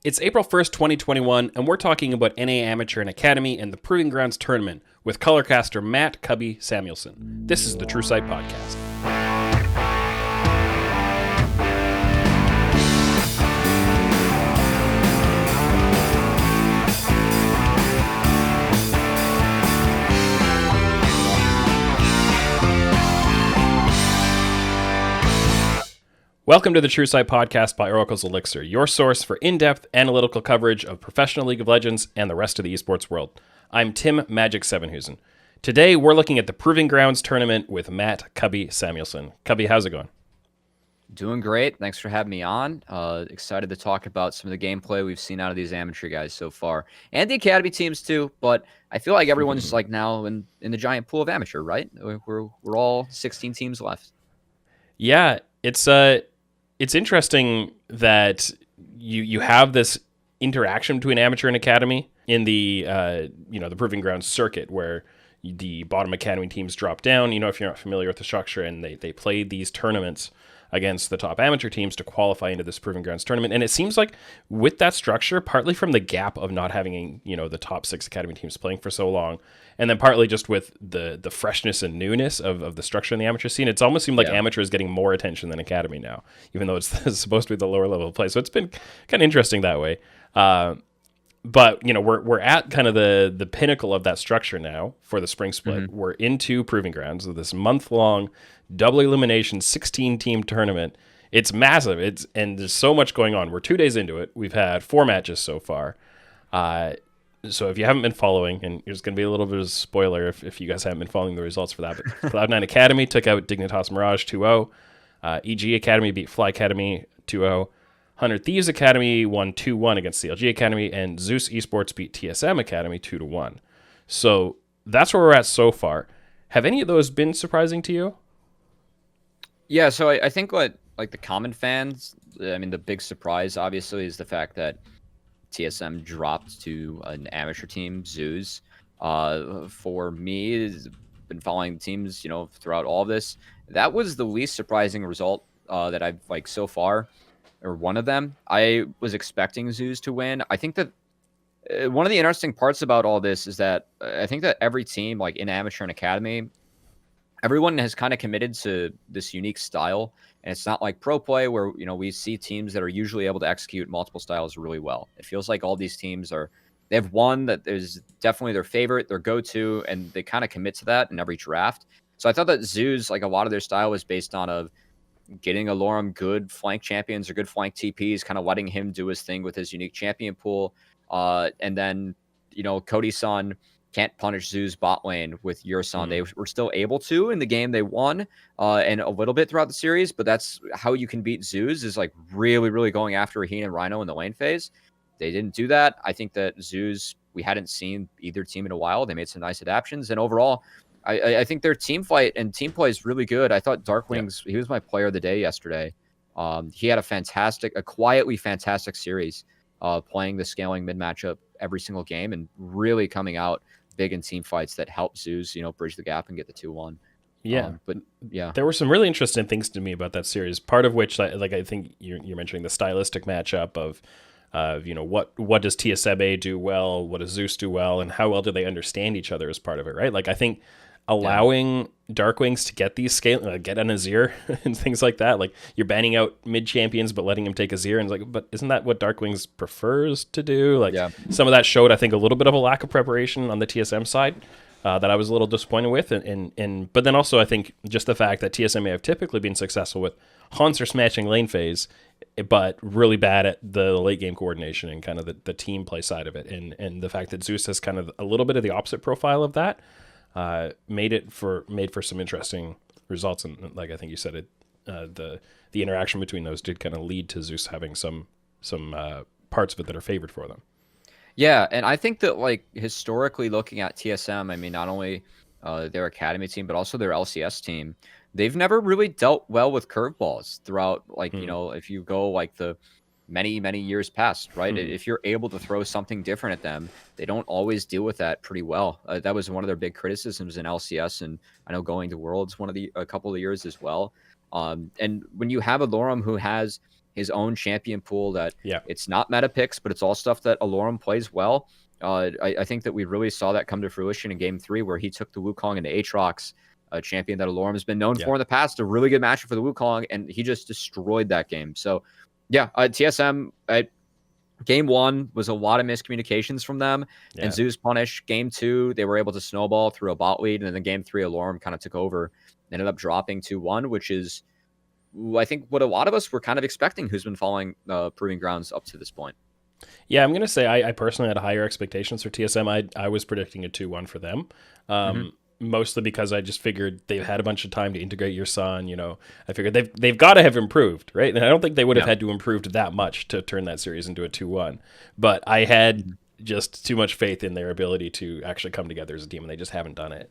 It's April 1st, 2021, and we're talking about NA Amateur and Academy and the Proving Grounds tournament with colorcaster Matt Cubby Samuelson. This is the True Sight Podcast. Welcome to the True Sight Podcast by Oracle's Elixir, your source for in-depth analytical coverage of professional League of Legends and the rest of the esports world. I'm Tim Magic Sevenhusen. Today, we're looking at the Proving Grounds tournament with Matt Cubby Samuelson. Cubby, how's it going? Doing great. Thanks for having me on. Excited to talk about some of the gameplay we've seen out of these amateur guys so far, and the academy teams too. But I feel like everyone's like now in the giant pool of amateur, right? We're all 16 teams left. Yeah, it's interesting that you have this interaction between amateur and academy in the the Proving Grounds circuit, where the bottom academy teams drop down. If you're not familiar with the structure, and they play these tournaments against the top amateur teams to qualify into this Proving Grounds tournament. And it seems like with that structure, partly from the gap of not having the top 6 academy teams playing for so long, and then partly just with the freshness and newness of the structure in the amateur scene, it's almost seemed like amateur is getting more attention than academy now, even though it's supposed to be the lower level of play. So it's been kind of interesting that way. But we're at kind of the pinnacle of that structure now for the spring split. Mm-hmm. We're into Proving Grounds, so this month-long double elimination 16-team tournament. It's massive. And there's so much going on. We're 2 days into it. We've had 4 matches so far. So if you haven't been following, and there's going to be a little bit of a spoiler if you guys haven't been following the results for that, but Cloud9 Academy took out Dignitas Mirage 2-0. EG Academy beat Fly Academy 2-0. 100 Thieves Academy won 2-1 against CLG Academy, and Zeus Esports beat TSM Academy 2-1. So that's where we're at so far. Have any of those been surprising to you? Yeah, so I think what the common fans, I mean, the big surprise obviously is the fact that TSM dropped to an amateur team, Zeus. For me, I've been following the teams, throughout all of this. That was the least surprising result that I've so far. Or one of them. I was expecting Zeus to win. I think that one of the interesting parts about all this is that I think that every team, in amateur and academy, everyone has kind of committed to this unique style. And it's not like pro play where, we see teams that are usually able to execute multiple styles really well. It feels like all these teams they have one that is definitely their favorite, their go-to, and they kind of commit to that in every draft. So I thought that Zeus, a lot of their style was based on getting a Lorem good flank champions or good flank TPs, kind of letting him do his thing with his unique champion pool. And then, Cody-san can't punish Zeus bot lane with Yurson. They were still able to in the game they won, and a little bit throughout the series, but that's how you can beat Zeus, is really, really going after Raheen and Rhino in the lane phase. They didn't do that. I think that Zeus, we hadn't seen either team in a while. They made some nice adaptions, and overall, I think their team fight and team play is really good. I thought Darkwings, he was my player of the day yesterday. He had a quietly fantastic series, playing the scaling mid matchup every single game and really coming out big in team fights that help Zeus, bridge the gap and get the 2-1. Yeah. But yeah, there were some really interesting things to me about that series. Part of which, I think you're mentioning the stylistic matchup of what does TSM do well, what does Zeus do well, and how well do they understand each other as part of it, right? I think allowing Darkwings to get these get an Azir and things like that. You're banning out mid champions, but letting him take Azir, and but isn't that what Darkwings prefers to do? Some of that showed, I think, a little bit of a lack of preparation on the TSM side that I was a little disappointed with. But then also I think just the fact that TSM may have typically been successful with Hanser smashing lane phase, but really bad at the late game coordination and kind of the team play side of it. And the fact that Zeus has kind of a little bit of the opposite profile of that, made for some interesting results, and I think you said it, the interaction between those did kind of lead to Zeus having some parts of it that are favored for them. Yeah, and I think that historically looking at TSM, I mean, not only their academy team but also their LCS team, they've never really dealt well with curveballs throughout. If you go the many years past, right? If you're able to throw something different at them, they don't always deal with that pretty well. That was one of their big criticisms in LCS, and I know going to Worlds a couple of years as well. And when you have a Lorem who has his own champion pool that Yeah. it's not meta picks, but it's all stuff that Alorum plays well. I think that we really saw that come to fruition in Game 3, where he took the Wukong into Aatrox, a champion that Alorum has been known for in the past, a really good matchup for the Wukong, and he just destroyed that game. So, yeah, TSM Game 1 was a lot of miscommunications from them, and Zeus punished. Game 2, they were able to snowball through a bot lead, and then Game 3, Alorum kind of took over, ended up dropping 2-1, which is, I think, what a lot of us were kind of expecting who's been following Proving Grounds up to this point. Yeah, I'm going to say I personally had higher expectations for TSM. I was predicting a 2-1 for them. Mostly because I just figured they've had a bunch of time to integrate your son. You know, I figured they've got to have improved, right? And I don't think they would have had to improve that much to turn that series into a 2-1. But I had just too much faith in their ability to actually come together as a team, and they just haven't done it.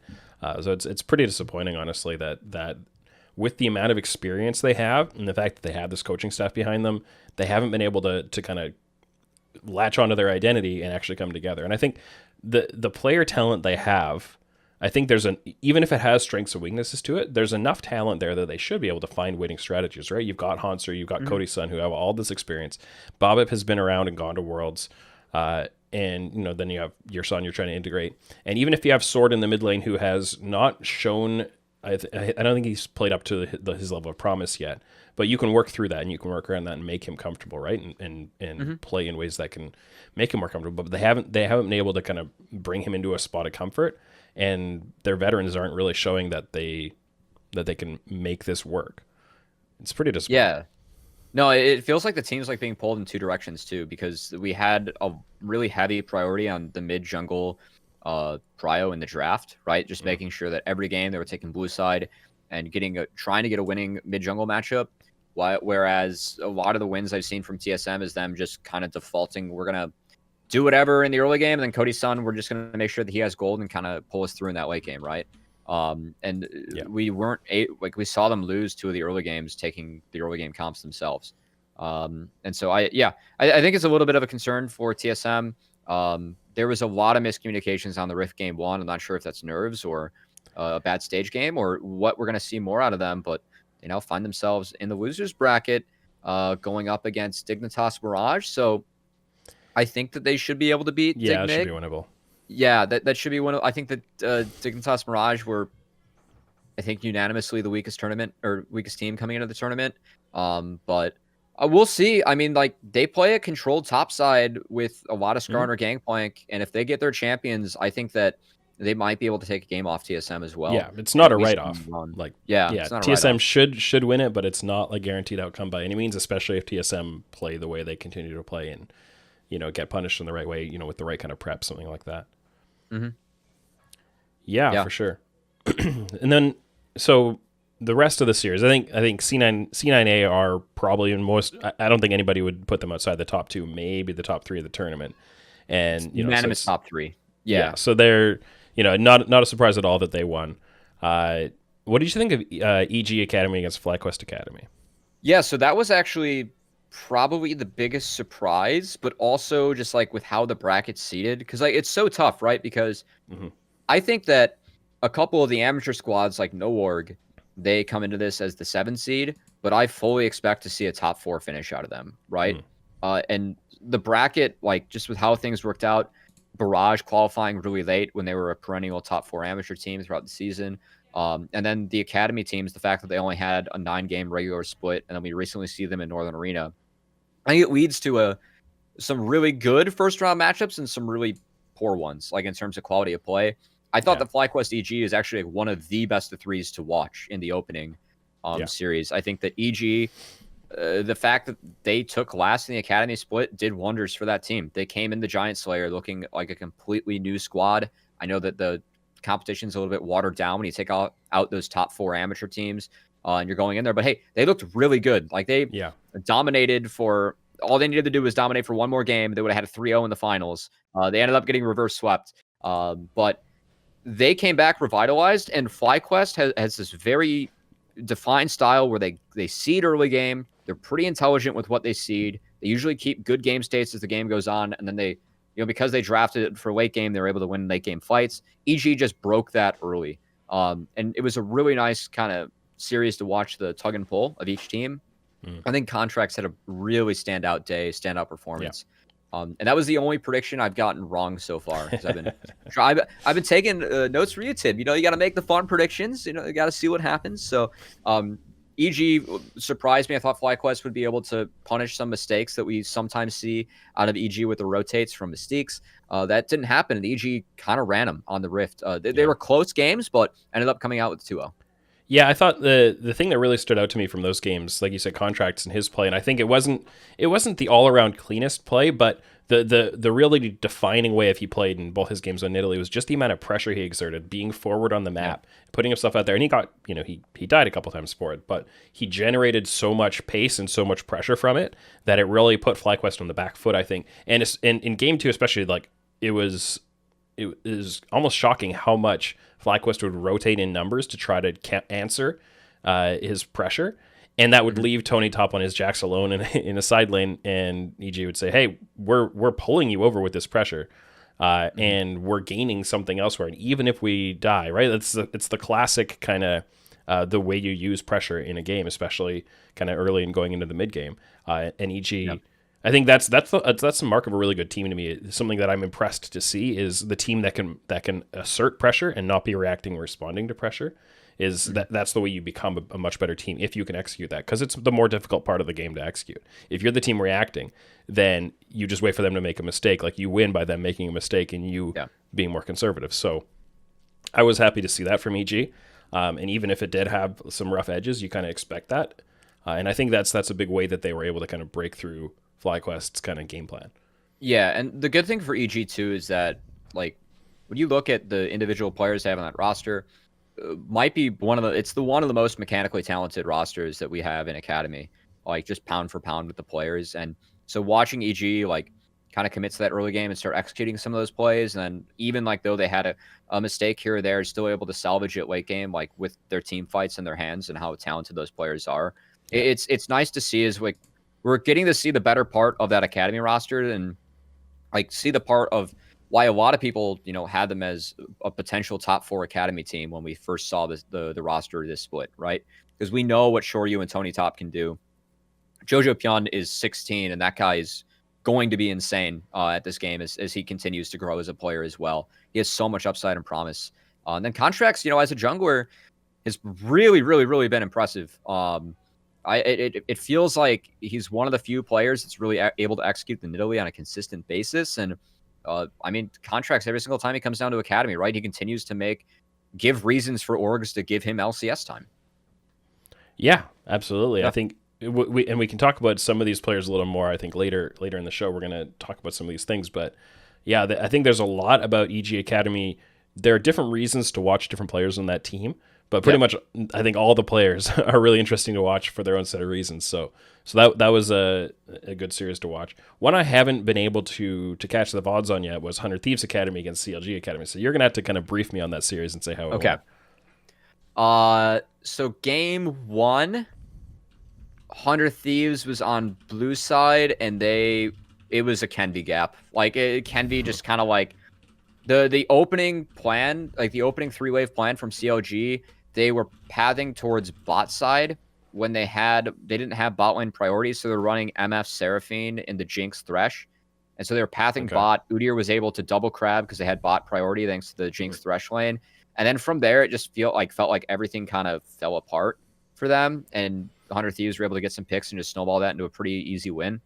So it's pretty disappointing, honestly, that with the amount of experience they have and the fact that they have this coaching staff behind them, they haven't been able to kind of latch onto their identity and actually come together. And I think the player talent they have, I think even if it has strengths and weaknesses to it, there's enough talent there that they should be able to find winning strategies, right? You've got Hanser, you've got Cody's son, who have all this experience. Babip has been around and gone to Worlds. And, you know, then you have your son you're trying to integrate. And even if you have Sword in the mid lane, who has not shown, I don't think he's played up to his level of promise yet, but you can work through that and you can work around that and make him comfortable, right? And play in ways that can make him more comfortable. But they haven't been able to kind of bring him into a spot of comfort. And their veterans aren't really showing that they can make this work. It's pretty disappointing. Yeah. No, it feels like the team's like being pulled in two directions too, because we had a really heavy priority on the mid jungle prio in the draft, right? Just making sure that every game they were taking blue side and trying to get a winning mid jungle matchup. Whereas a lot of the wins I've seen from TSM is them just kind of defaulting, we're gonna do whatever in the early game, and then Cody's son, we're just going to make sure that he has gold and kind of pull us through in that late game, right? We weren't we saw them lose two of the early games, taking the early game comps themselves. And so I think it's a little bit of a concern for TSM. There was a lot of miscommunications on the Rift Game 1. I'm not sure if that's nerves or a bad stage game or what we're going to see more out of them, but they now find themselves in the losers bracket going up against Dignitas Mirage. So I think that they should be able to beat Dignig. Yeah, it should be winnable. Yeah, that should be winnable. I think that Dignitas Mirage were, I think, unanimously the weakest team coming into the tournament. But we'll see. I mean, like, they play a controlled top side with a lot of Skarner Gangplank, and if they get their champions, I think that they might be able to take a game off TSM as well. Yeah, it's not a write-off. Like, it's not a TSM write-off. should win it, but it's not a guaranteed outcome by any means, especially if TSM play the way they continue to play and, you know, get punished in the right way, you know, with the right kind of prep, something like that. Yeah, for sure. And then, so the rest of the series, I think C9A are probably in most. I don't think anybody would put them outside the top two, maybe the top three of the tournament. And unanimous top three. Yeah. So they're, you know, not a surprise at all that they won. What did you think of EG Academy against FlyQuest Academy? Yeah, so that was actually probably the biggest surprise, but also just like with how the bracket's seated, because like it's so tough, right? Because I think that a couple of the amateur squads like NoOrg, they come into this as the 7 seed, but I fully expect to see a top 4 finish out of them, right? And the bracket, like just with how things worked out, Barrage qualifying really late when they were a perennial top 4 amateur team throughout the season. And then the Academy teams, the fact that they only had a 9-game regular split, and then we recently see them in Northern Arena, I think it leads to some really good first-round matchups and some really poor ones, like in terms of quality of play. I thought the FlyQuest EG is actually like one of the best of 3s to watch in the opening series. I think that EG, the fact that they took last in the Academy split did wonders for that team. They came in the Giant Slayer looking like a completely new squad. I know that the competition's a little bit watered down when you take out those top 4 amateur teams and you're going in there. But hey, they looked really good. Like they dominated for all they needed to do was dominate for one more game. They would have had a 3-0 in the finals. They ended up getting reverse swept. But they came back revitalized, and FlyQuest has this very defined style where they seed early game. They're pretty intelligent with what they seed. They usually keep good game states as the game goes on, and then they, you know, because they drafted it for late game, they were able to win late game fights. EG just broke that early. And it was a really nice kind of series to watch the tug and pull of each team. Mm. I think Contracts had a really standout Yeah. performance. And that was the only prediction I've gotten wrong so far because I've been taking notes for you, Tim. You know, you got to make the fun predictions. You know, you got to see what happens. So, EG surprised me. I thought FlyQuest would be able to punish some mistakes that we sometimes see out of EG with the rotates from Mystiques. That didn't happen. And EG kind of ran them on the Rift. They were close games, but ended up coming out with 2-0. Yeah, I thought the thing that really stood out to me from those games, like you said, Contracts and his play, and I think it wasn't the all around cleanest play, but the really defining way if he played in both his games on Italy was just the amount of pressure he exerted, being forward on the map, putting himself out there, and he got, you know, he died a couple times for it, but he generated so much pace and so much pressure from it that it really put FlyQuest on the back foot, I think, and in game 2 especially, like it was almost shocking how much FlyQuest would rotate in numbers to try to answer his pressure. And that would leave Tony top on his Jax alone in a side lane. And EG would say, hey, we're pulling you over with this pressure. And we're gaining something elsewhere. And even if we die, right? It's the classic kind of the way you use pressure in a game, especially kind of early and going into the mid game. And EG... I think that's the mark of a really good team to me. Something that I'm impressed to see is the team that can assert pressure and not be reacting or responding to pressure. That's the way you become a much better team if you can execute that, because it's the more difficult part of the game to execute. If you're the team reacting, then you just wait for them to make a mistake. Like you win by them making a mistake and you being more conservative. So I was happy to see that from EG, and even if it did have some rough edges, you kind of expect that, and I think that's a big way that they were able to kind of break through FlyQuest's kind of game plan. Yeah, and the good thing for EG too is that, like, when you look at the individual players they have on that roster, might be one of the most mechanically talented rosters that we have in Academy, like just pound for pound with the players. And so watching EG like kind of commit to that early game and start executing some of those plays, and then even like though they had a mistake here or there, still able to salvage it late game, like with their team fights in their hands and how talented those players are. It's nice to see, is like we're getting to see the better part of that Academy roster, and like see the part of why a lot of people, you know, had them as a potential top 4 Academy team when we first saw the roster this split, right? Because we know what Shoryu and Tony Top can do. Jojo Pyun is 16, and that guy is going to be insane at this game as he continues to grow as a player as well. He has so much upside and promise. And then Contracts, you know, as a jungler, has really been impressive. It feels like he's one of the few players that's really able to execute the Nidalee on a consistent basis. And I mean, Contracts, every single time he comes down to Academy, right? He continues to give reasons for orgs to give him LCS time. Yeah, absolutely. Yeah. I think we can talk about some of these players a little more. I think later in the show we're going to talk about some of these things. But yeah, I think there's a lot about EG Academy. There are different reasons to watch different players on that team. But pretty much, I think all the players are really interesting to watch for their own set of reasons. So that was a good series to watch. One I haven't been able to catch the VODs on yet was 100 Thieves Academy against CLG Academy. So you're going to have to kind of brief me on that series and say how it went. So game 1, 100 Thieves was on blue side, and it was a Kenby gap. Like, Kenby just kind of like the opening plan, like the opening 3-wave plan from CLG, they were pathing towards bot side when they didn't have bot lane priority, so they're running MF Seraphine into Jinx Thresh. And so they were pathing bot. Udyr was able to double crab because they had bot priority thanks to the Jinx Thresh lane. And then from there, it just felt like everything kind of fell apart for them. And 100 Thieves were able to get some picks and just snowball that into a pretty easy win.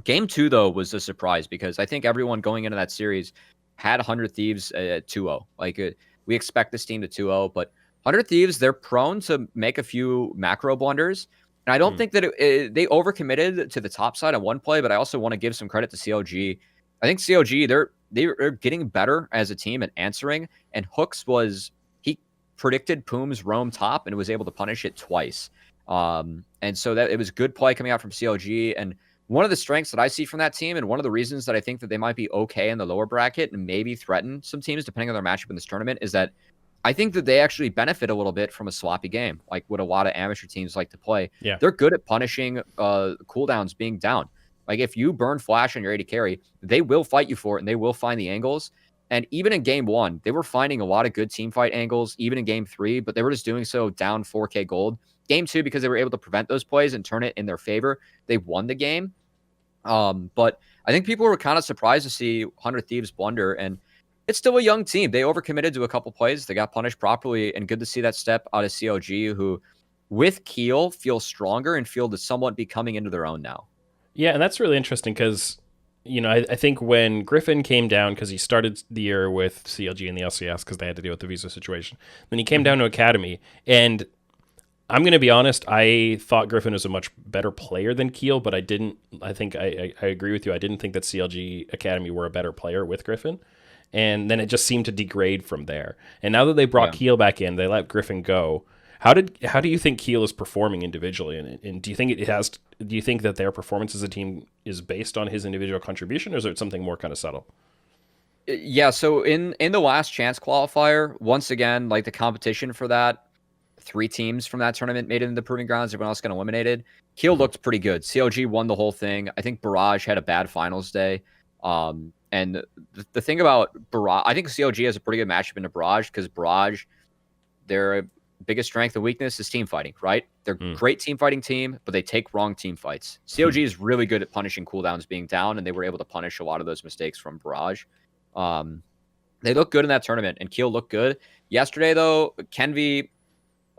Game 2, though, was a surprise because I think everyone going into that series had 100 Thieves at 2-0. Like, we expect this team to 2-0, but 100 Thieves, they're prone to make a few macro blunders. And I don't think that they overcommitted to the top side on one play, but I also want to give some credit to CLG. I think CLG, they're getting better as a team at answering, and Hooks he predicted Poom's roam top and was able to punish it twice. And so that it was good play coming out from CLG. And one of the strengths that I see from that team, and one of the reasons that I think that they might be okay in the lower bracket and maybe threaten some teams depending on their matchup in this tournament, is that I think that they actually benefit a little bit from a sloppy game, like what a lot of amateur teams like to play. Yeah. They're good at punishing cooldowns being down. Like, if you burn flash on your AD carry, they will fight you for it, and they will find the angles. And even in game 1, they were finding a lot of good team fight angles, even in game 3, but they were just doing so down 4K gold. game 2, because they were able to prevent those plays and turn it in their favor, they won the game. But I think people were kind of surprised to see 100 Thieves blunder, and it's still a young team. They overcommitted to a couple plays. They got punished properly, and good to see that step out of CLG, who with Keel feel stronger and feel to somewhat be coming into their own now. Yeah, and that's really interesting because, I think when Griffin came down, because he started the year with CLG and the LCS because they had to deal with the visa situation, then he came down to Academy, and I'm going to be honest, I thought Griffin was a much better player than Keel, but I think I agree with you. I didn't think that CLG Academy were a better player with Griffin. And then it just seemed to degrade from there. And now that they brought Keel back in, they let Griffin go. How do you think Keel is performing individually? And do you think do you think that their performance as a team is based on his individual contribution, or is it something more kind of subtle? Yeah, so in the last chance qualifier, once again, like the competition for that, 3 teams from that tournament made it into the proving grounds. Everyone else got eliminated. Keel looked pretty good. CLG won the whole thing. I think Barrage had a bad finals day. And the thing about Barrage, I think CLG has a pretty good matchup into Barrage, because Barrage, their biggest strength and weakness is team fighting, right? They're a great team fighting team, but they take wrong team fights. CLG is really good at punishing cooldowns being down, and they were able to punish a lot of those mistakes from Barrage. They look good in that tournament, and Keel looked good. Yesterday, though, Kenvi,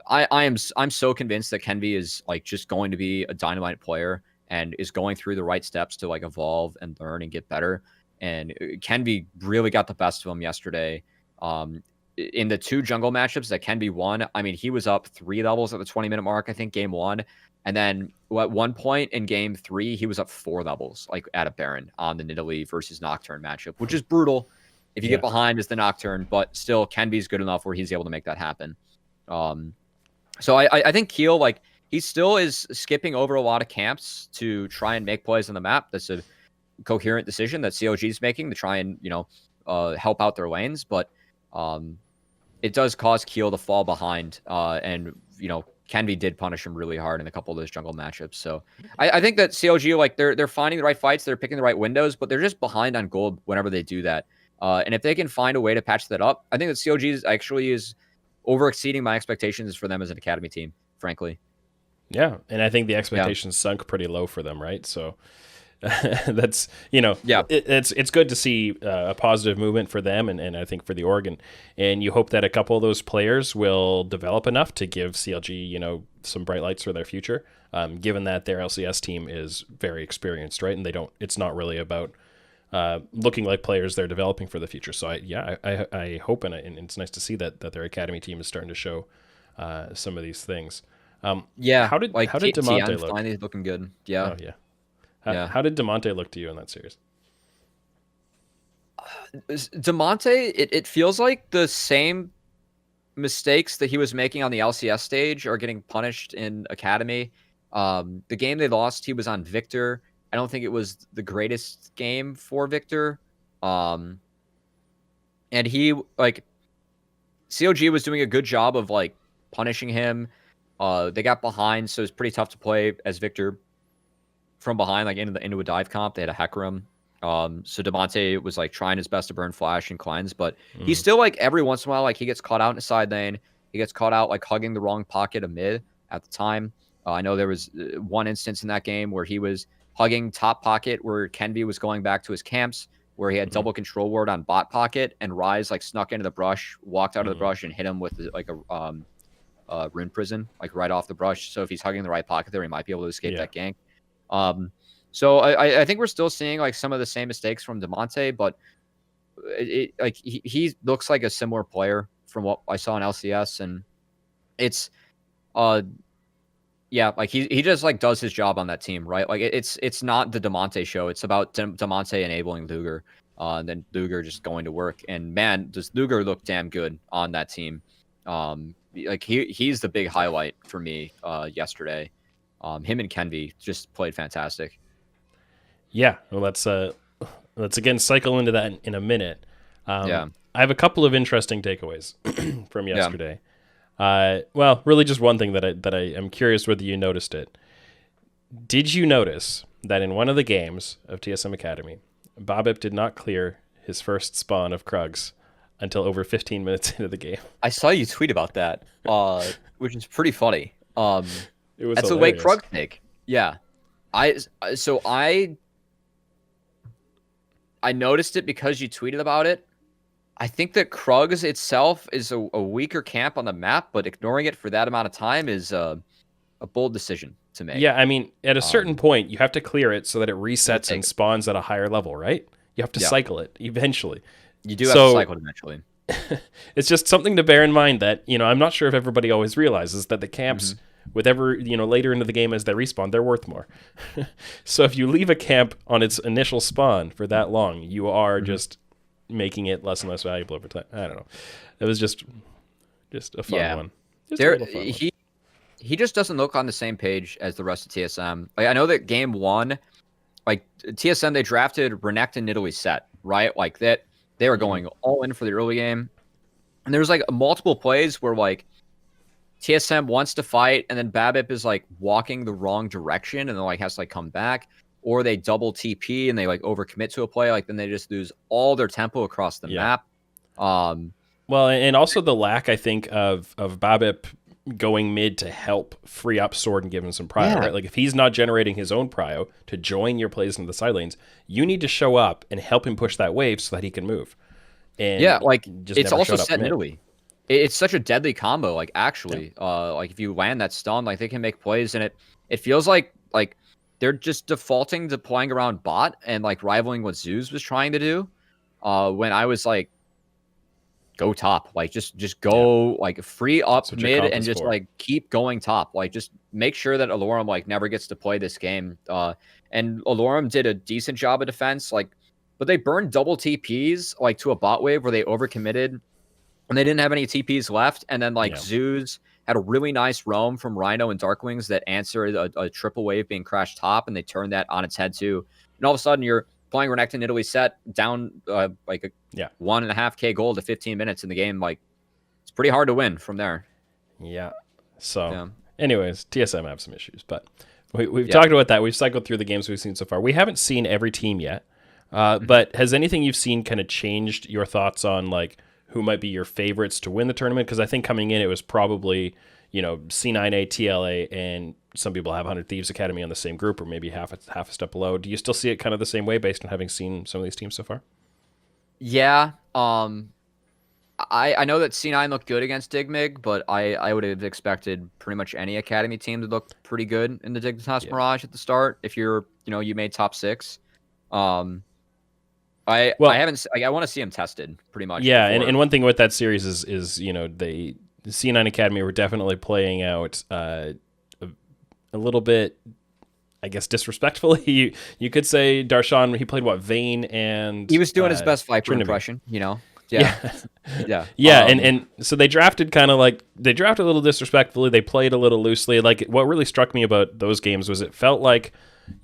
I'm so convinced that Kenvi is like just going to be a dynamite player and is going through the right steps to like evolve and learn and get better. And Kenvi really got the best of him yesterday. In the 2 jungle matchups that Kenvi won, I mean, he was up 3 levels at the 20-minute mark, I think, game 1. And then at one point in game 3, he was up 4 levels, like at a Baron on the Nidalee versus Nocturne matchup, which is brutal if you get behind as the Nocturne, but still Kenvi's good enough where he's able to make that happen. So I think Keel, like, he still is skipping over a lot of camps to try and make plays on the map. That's a coherent decision that CLG is making to try and, help out their lanes. But it does cause Keel to fall behind. And, Kenvi did punish him really hard in a couple of those jungle matchups. So I think that CLG, like, they're finding the right fights. They're picking the right windows, but they're just behind on gold whenever they do that. And if they can find a way to patch that up, I think that CLG is over exceeding my expectations for them as an Academy team, frankly. Yeah, and I think the expectations sunk pretty low for them, right? So that's, it's good to see a positive movement for them, and I think for the org, and you hope that a couple of those players will develop enough to give CLG, some bright lights for their future, given that their LCS team is very experienced, right? And it's not really about looking like players they're developing for the future. So I hope, and it's nice to see that their Academy team is starting to show some of these things. How did Demonte look? Finally looking good. Yeah. Oh, yeah. How did Demonte look to you in that series? Demonte, it feels like the same mistakes that he was making on the LCS stage are getting punished in Academy. The game they lost, he was on Victor. I don't think it was the greatest game for Victor. And he, like, CLG was doing a good job of, like, punishing him. They got behind, so it was pretty tough to play as Victor from behind, like into a dive comp. They had a Hecarim. So Demonte was like trying his best to burn Flash and cleanse, but he's still like every once in a while, like he gets caught out in a side lane. He gets caught out like hugging the wrong pocket of mid at the time. I know there was one instance in that game where he was hugging top pocket where Kenvi was going back to his camps, where he had double control ward on bot pocket, and Rise like snuck into the brush, walked out of the brush, and hit him with like a Rune Prison, like right off the brush. So if he's hugging the right pocket there, he might be able to escape that gank. So I think we're still seeing like some of the same mistakes from Demonte, but like he looks like a similar player from what I saw in LCS, and it's like he just like does his job on that team, right? Like it's not the Demonte show. It's about Demonte enabling Luger, and then Luger just going to work. And man, does Luger look damn good on that team. Like he's the big highlight for me yesterday. Him and Kenvi just played fantastic. Yeah, well, let's again cycle into that in a minute. I have a couple of interesting takeaways from yesterday. Well, really just one thing that I am curious whether you noticed it. Did you notice that in one of the games of TSM Academy, Babip did not clear his first spawn of krugs until over 15 minutes into the game? I saw you tweet about that, which is pretty funny. It was That's the way hilarious. krugs take. Yeah. So I noticed it because you tweeted about it. I think that krugs itself is a weaker camp on the map, but ignoring it for that amount of time is a bold decision to make. Yeah, I mean, at a certain point, you have to clear it so that it resets and it. spawns at a higher level, right? You have to cycle it eventually. You do have to cycle it eventually. It's just something to bear in mind that, I'm not sure if everybody always realizes that the camps, with later into the game as they respawn, they're worth more. So if you leave a camp on its initial spawn for that long, you are just making it less and less valuable over time. I don't know. It was just a fun one. Just a little fun one. He just doesn't look on the same page as the rest of TSM. Like, I know that game 1, like TSM, they drafted Renekton Nidalee set, right? Like that, they were going all in for the early game. And there's like multiple plays where like TSM wants to fight and then Babip is like walking the wrong direction and then like has to like come back, or they double TP and they like overcommit to a play. Like then they just lose all their tempo across the map. Well, and also the lack, I think, of Babip going mid to help free up Sword and give him some prio, right? Like if he's not generating his own prio to join your plays into the side lanes, you need to show up and help him push that wave so that he can move. And like it's also set Nidalee. It's such a deadly combo. Like actually, like if you land that stun, like they can make plays, and it feels like they're just defaulting to playing around bot and like rivaling what Zeus was trying to do. When I was like, go top, like just go like free up mid and just like keep going top. Like just make sure that Alorum like never gets to play this game. And Alorum did a decent job of defense, like, but they burned double TPs like to a bot wave where they overcommitted and they didn't have any TPs left. And then like Zeus had a really nice roam from Rhino and Darkwings that answered a triple wave being crashed top, and they turned that on its head too. And all of a sudden you're playing Renekton Nidalee set down like a 1.5K gold to 15 minutes in the game. Like it's pretty hard to win from there. Yeah. So anyways, TSM have some issues, but we've talked about that. We've cycled through the games we've seen so far. We haven't seen every team yet. But has anything you've seen kind of changed your thoughts on like who might be your favorites to win the tournament? Because I think coming in, it was probably, C9A, TLA, and some people have 100 Thieves Academy on the same group, or maybe half a step below. Do you still see it kind of the same way based on having seen some of these teams so far? Yeah. I know that C9 looked good against Digmig, but I would have expected pretty much any Academy team to look pretty good in the Dignitas Mirage at the start. If you're, you made top 6. I want to see him tested pretty much. Yeah, and one thing with that series is the C9 Academy were definitely playing out a little bit, I guess, disrespectfully. You could say Darshan, he played Vayne, and he was doing his best Viper Trinity impression, Yeah. And so they drafted a little disrespectfully. They played a little loosely. Like what really struck me about those games was it felt like,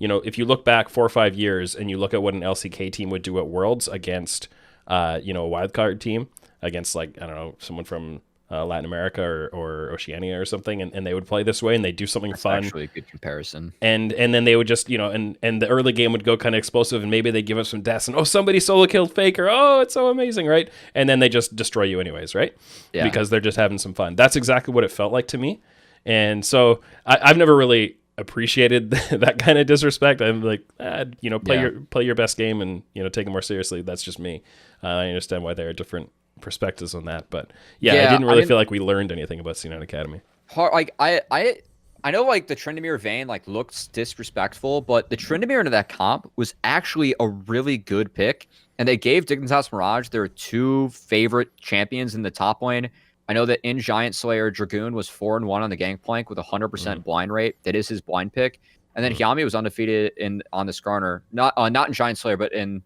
if you look back 4 or 5 years and you look at what an LCK team would do at Worlds against, a wildcard team against like, I don't know, someone from Latin America or Oceania or something, and they would play this way and they'd do something fun. Actually a good comparison. And then they would just, and the early game would go kind of explosive, and maybe they give us some deaths, and somebody solo killed Faker. Oh, it's so amazing, right? And then they just destroy you anyways, right? Yeah. Because they're just having some fun. That's exactly what it felt like to me. And so I've never really appreciated that kind of disrespect. I'm like, play your best game and take it more seriously. That's just me. I understand why there are different perspectives on that, but I didn't really feel like we learned anything about C9 Academy. I know like the Tryndamere Vayne like looks disrespectful, but the Tryndamere into that comp was actually a really good pick, and they gave Dignitas Mirage their 2 favorite champions in the top lane. I know that in Giant Slayer, Dragoon was 4-1 on the Gangplank with a 100% blind rate. That is his blind pick. And then Hyami was undefeated on the Skarner, not in Giant Slayer, but in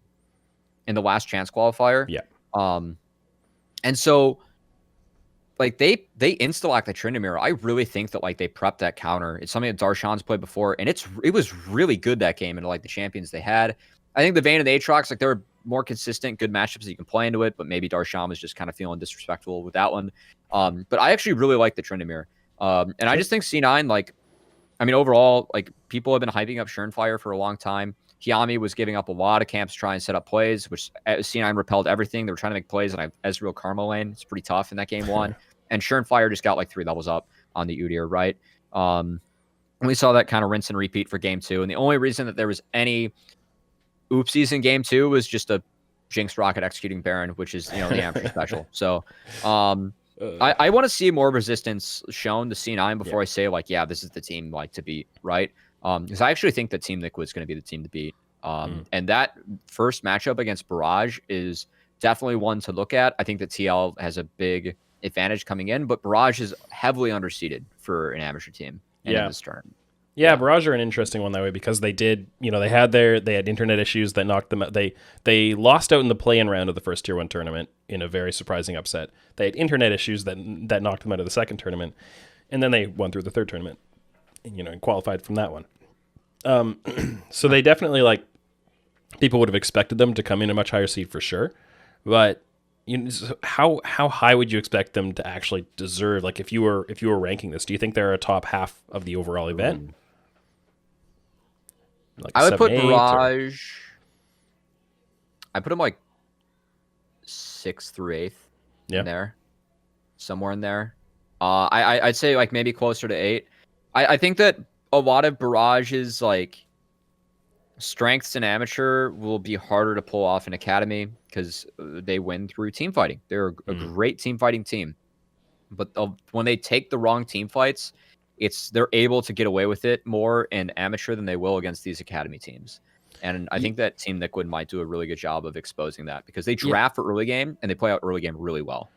the last chance qualifier. Yeah. And so like they insta-locked the Tryndamere. I really think that like they prepped that counter. It's something that Darshan's played before, and it was really good that game, and like the champions they had. I think the Vayne and the Aatrox, like, they were more consistent, good matchups that you can play into it, but maybe Darshan was just kind of feeling disrespectful with that one. But I actually really like the Tryndamere. And I just think C9, like, I mean, overall, like, people have been hyping up Shurnfire for a long time. Hyami was giving up a lot of camps to try and set up plays, which C9 repelled everything. They were trying to make plays, and I have Ezreal Karma lane. It's pretty tough in that game 1. And Shurnfire just got like 3 levels up on the Udyr, right? And we saw that kind of rinse and repeat for game 2. And the only reason that there was any oopsies in game 2 was just a Jinx Rocket executing Baron, which is, the amateur special. So I want to see more resistance shown to C9 before I say, like, yeah, this is the team like to beat, right? Because I actually think that Team Liquid's going to be the team to beat. And that first matchup against Barrage is definitely one to look at. I think that TL has a big advantage coming in, but Barrage is heavily underseeded for an amateur team in this tournament. Yeah, Barrage are an interesting one that way because they did, they had internet issues that knocked them out. They lost out in the play-in round of the first Tier 1 tournament in a very surprising upset. They had internet issues that knocked them out of the second tournament, and then they won through the third tournament, and qualified from that one. So they definitely, like, people would have expected them to come in a much higher seed for sure, but how high would you expect them to actually deserve? Like, if you were ranking this, do you think they're a top half of the overall event? Like I would put 7-8 Barrage. I put them like 6th through 8th in there, somewhere in there. I'd say like maybe closer to 8. I think that a lot of Barrage's like strengths in amateur will be harder to pull off in academy because they win through team fighting. They're a great team fighting team, but when they take the wrong team fights, they're able to get away with it more in amateur than they will against these academy teams. And I think that Team Liquid might do a really good job of exposing that because they draft for early game and they play out early game really well.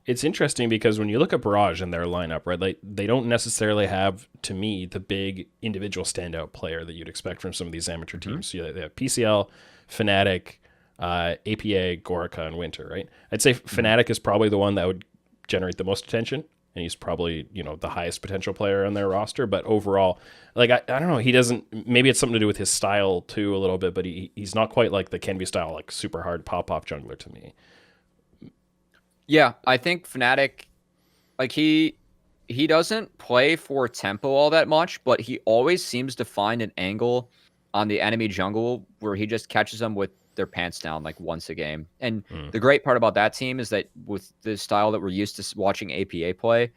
It's interesting because when you look at Barrage and their lineup, right, like they don't necessarily have, to me, the big individual standout player that you'd expect from some of these amateur teams. So they have PCL, Fnatic, APA, Gorica, and Winter, right? I'd say Fnatic is probably the one that would generate the most attention, and he's probably, the highest potential player on their roster. But overall, like, I don't know, he doesn't, maybe it's something to do with his style too a little bit, but he's not quite like the Kenby style, like super hard pop-off jungler to me. Yeah, I think Fnatic, like he doesn't play for tempo all that much, but he always seems to find an angle on the enemy jungle where he just catches them with their pants down like once a game. And the great part about that team is that with the style that we're used to watching APA play,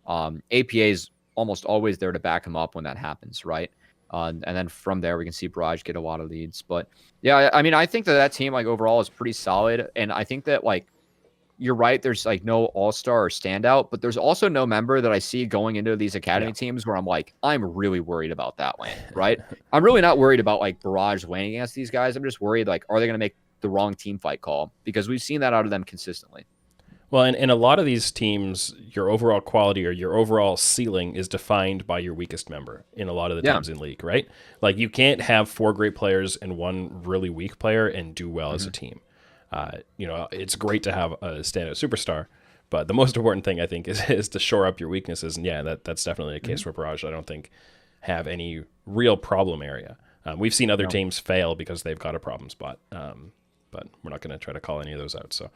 APA is almost always there to back him up when that happens, right? And then from there, we can see Barrage get a lot of leads. But yeah, I mean, I think that team like overall is pretty solid. And I think that like, you're right, there's like no all-star or standout, but there's also no member that I see going into these academy teams where I'm like, I'm really worried about that lane, right? I'm really not worried about like Barrage laning against these guys. I'm just worried, like, are they going to make the wrong team fight call? Because we've seen that out of them consistently. Well, and in a lot of these teams, your overall quality or your overall ceiling is defined by your weakest member in a lot of the teams in League, right? Like, you can't have 4 great players and 1 really weak player and do well as a team. It's great to have a standout superstar, but the most important thing I think is to shore up your weaknesses. And that's definitely a case where Barrage, I don't think, have any real problem area. We've seen other teams fail because they've got a problem spot, but we're not going to try to call any of those out. So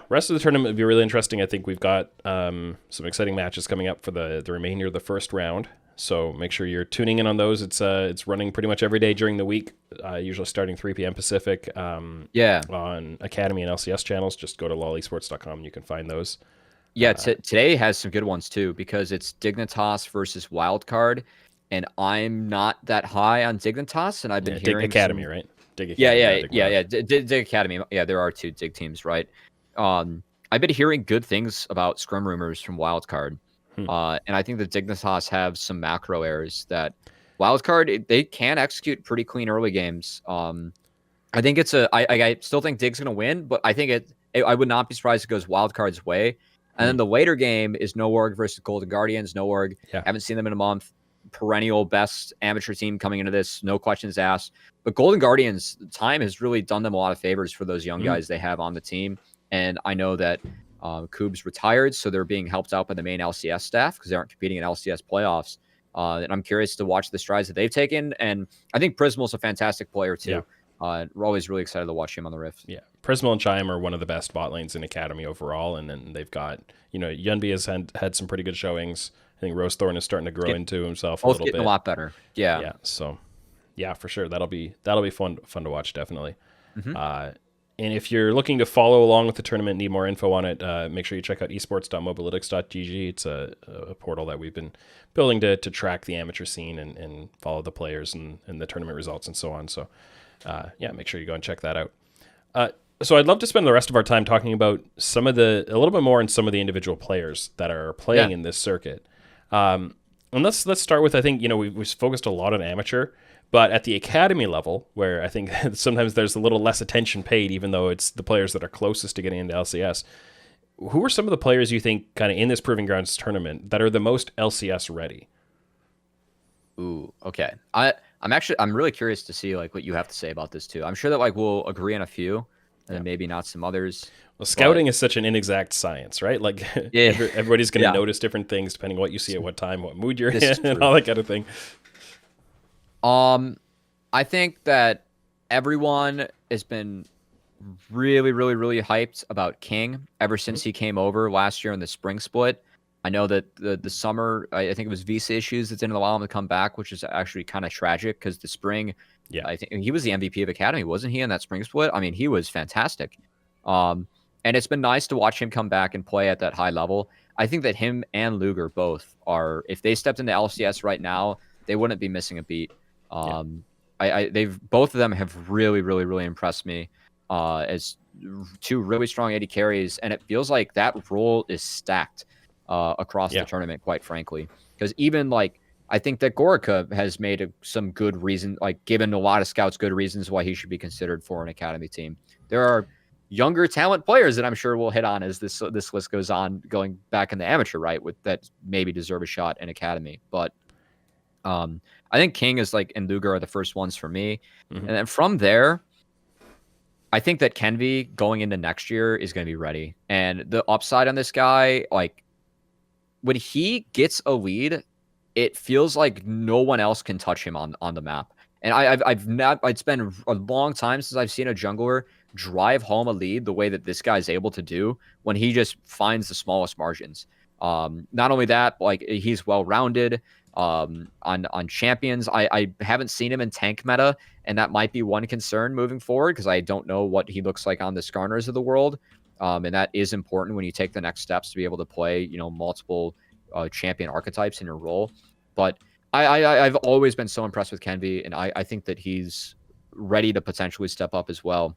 rest of the tournament would be really interesting. I think we've got some exciting matches coming up for the remainder of the first round. So make sure you're tuning in on those. It's running pretty much every day during the week, usually starting 3 p.m. Pacific on Academy and LCS channels. Just go to lolesports.com and you can find those. Yeah, today has some good ones too because it's Dignitas versus Wildcard, and I'm not that high on Dignitas, and I've been hearing Dig Academy, right? Dig Academy, Dig Academy. Yeah, there are 2 Dig teams, right? I've been hearing good things about scrim rumors from Wildcard. And I think the Dignitas have some macro errors that Wildcard, they can execute pretty clean early games. I think I still think Dig's going to win, but I think I would not be surprised if it goes Wildcard's way. And then the later game is Noorg versus Golden Guardians. Noorg, haven't seen them in a month. Perennial best amateur team coming into this, no questions asked. But Golden Guardians, time has really done them a lot of favors for those young guys they have on the team. And I know that Cub's retired, so they're being helped out by the main LCS staff because they aren't competing in LCS playoffs. And I'm curious to watch the strides that they've taken. And I think Prismal's a fantastic player too. We're always really excited to watch him on the Rift. Yeah, Prismal and Chime are one of the best bot lanes in Academy overall, and then they've got Yunbi has had some pretty good showings. I think Rose Thorn is starting to grow into himself a little bit. A lot better. Yeah. So, for sure that'll be fun to watch definitely. And if you're looking to follow along with the tournament, need more info on it, make sure you check out esports.mobalytics.gg. It's a portal that we've been building to track the amateur scene and follow the players and the tournament results and so on. So, yeah, make sure you go and check that out. So I'd love to spend the rest of our time talking about a little bit more on some of the individual players that are playing in this circuit. And let's start with, I think, we've focused a lot on amateur, but at the academy level, where I think sometimes there's a little less attention paid, even though it's the players that are closest to getting into LCS. Who are some of the players you think kind of in this Proving Grounds tournament that are the most LCS ready? Ooh, okay. I'm really curious to see like what you have to say about this too. I'm sure that like we'll agree on a few, and then maybe not some others. Well, scouting is such an inexact science, right? Like everybody's going to notice different things depending on what you see at what time, what mood you're in, and all that kind of thing. I think that everyone has been really, really, really hyped about King ever since he came over last year in the spring split. I know that the summer, I think it was visa issues that didn't allow him to come back, which is actually kind of tragic because the spring, I think he was the MVP of Academy, wasn't he, in that spring split? I mean, he was fantastic. And it's been nice to watch him come back and play at that high level. I think that him and Luger both are, if they stepped into LCS right now, they wouldn't be missing a beat. They've both of them have really, really, really impressed me as two really strong AD carries, and it feels like that role is stacked across the tournament, quite frankly. Because even like I think that Gorica has made some good reason, like given a lot of scouts good reasons why he should be considered for an academy team. There are younger talent players that I'm sure we'll hit on as this list goes on, going back in the amateur, right, with that maybe deserve a shot in academy, but. I think King is like and Luger are the first ones for me. And then from there, I think that Kenvi going into next year is going to be ready. And the upside on this guy, like when he gets a lead, it feels like no one else can touch him on the map. And it's been a long time since I've seen a jungler drive home a lead the way that this guy's able to do when he just finds the smallest margins. Not only that, like he's well-rounded. On champions, I haven't seen him in tank meta, and that might be one concern moving forward because I don't know what he looks like on the Skarners of the world, and that is important when you take the next steps to be able to play multiple champion archetypes in your role. But I've always been so impressed with Kenvi, and I think that he's ready to potentially step up as well.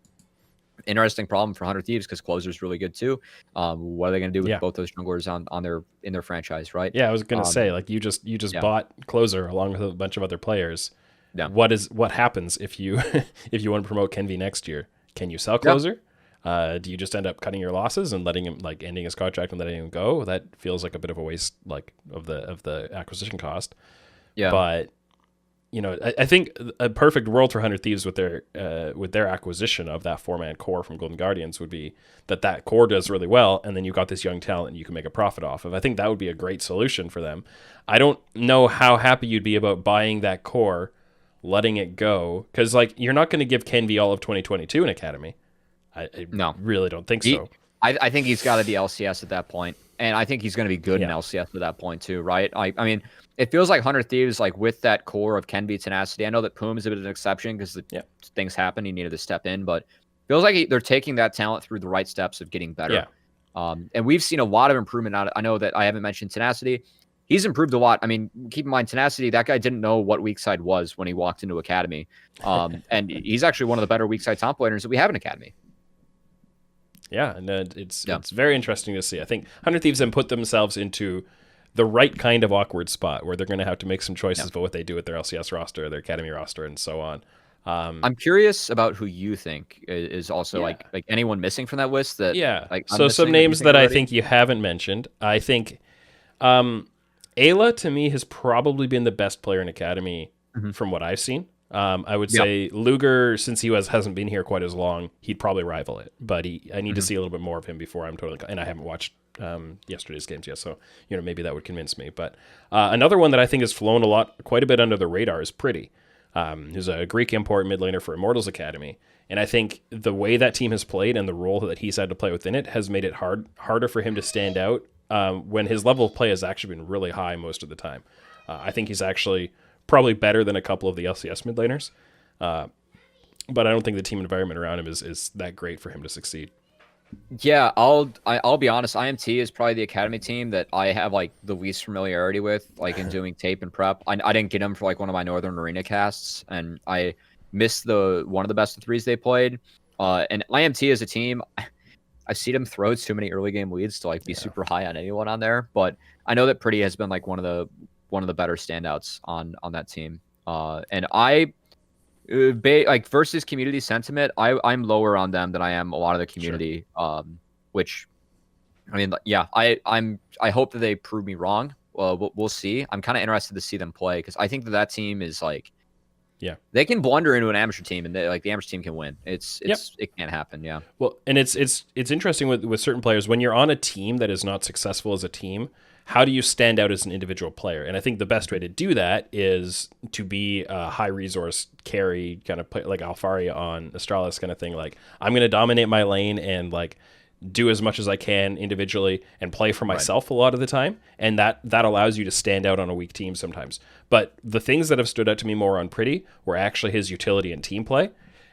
Interesting problem for 100 Thieves because Closer's really good too. What are they going to do with both those junglers in their franchise, right? Yeah, I was going to say, like you just bought Closer along with a bunch of other players. Yeah. What happens if you if you want to promote Kenvi next year? Can you sell Closer? Do you just end up cutting your losses and letting him ending his contract and letting him go? That feels like a bit of a waste of the acquisition cost. Yeah, but. I think a perfect world for 100 Thieves with their acquisition of that 4-man core from Golden Guardians would be that core does really well, and then you've got this young talent you can make a profit off of. I think that would be a great solution for them. I don't know how happy you'd be about buying that core, letting it go, because you're not going to give Kenvi all of 2022 in Academy. I really don't think so. I think he's got to be LCS at that point, and I think he's going to be good in LCS at that point too, right? I mean, it feels like 100 Thieves, with that core of Kenvi tenacity. I know that Poom is a bit of an exception because things happen. He needed to step in, but feels like they're taking that talent through the right steps of getting better. Yeah. And we've seen a lot of improvement out of, I know that I haven't mentioned tenacity. He's improved a lot. I mean, keep in mind, tenacity, that guy didn't know what weak side was when he walked into Academy. And he's actually one of the better weak side top laners that we have in Academy. Yeah, and it's very interesting to see. I think 100 Thieves then put themselves into the right kind of awkward spot where they're going to have to make some choices about what they do with their LCS roster, their Academy roster, and so on. I'm curious about who you think is also like anyone missing from that list. So some names that I think you haven't mentioned. I think Ayla to me has probably been the best player in Academy from what I've seen. I would say Luger, since he hasn't been here quite as long, he'd probably rival it. But I need to see a little bit more of him before I'm totally. And I haven't watched yesterday's games yet, so maybe that would convince me. But another one that I think has flown quite a bit under the radar is Pretty, who's a Greek import mid laner for Immortals Academy. And I think the way that team has played and the role that he's had to play within it has made it harder for him to stand out when his level of play has actually been really high most of the time. I think he's actually probably better than a couple of the LCS mid laners. but I don't think the team environment around him is that great for him to succeed. Yeah, I'll be honest. IMT is probably the academy team that I have like the least familiarity with, like in doing tape and prep. I didn't get them for like one of my Northern Arena casts, and I missed the one of the best of threes they played. And IMT as a team, I see them throw too many early game leads to like be super high on anyone on there. But I know that Pretty has been like one of the better standouts on that team. And like versus community sentiment, I'm lower on them than I am a lot of the community. Sure. Which, I mean, yeah, I hope that they prove me wrong. Well, we'll see. I'm kind of interested to see them play because I think that team is like, yeah, they can blunder into an amateur team and like the amateur team can win. It can't happen. Yeah. Well, and it's interesting with certain players when you're on a team that is not successful as a team. How do you stand out as an individual player? And I think the best way to do that is to be a high resource carry kind of play, like Alphari on Astralis kind of thing. Like, I'm going to dominate my lane and like do as much as I can individually and play for myself a lot of the time. And that allows you to stand out on a weak team sometimes. But the things that have stood out to me more on Pretty were actually his utility and team play.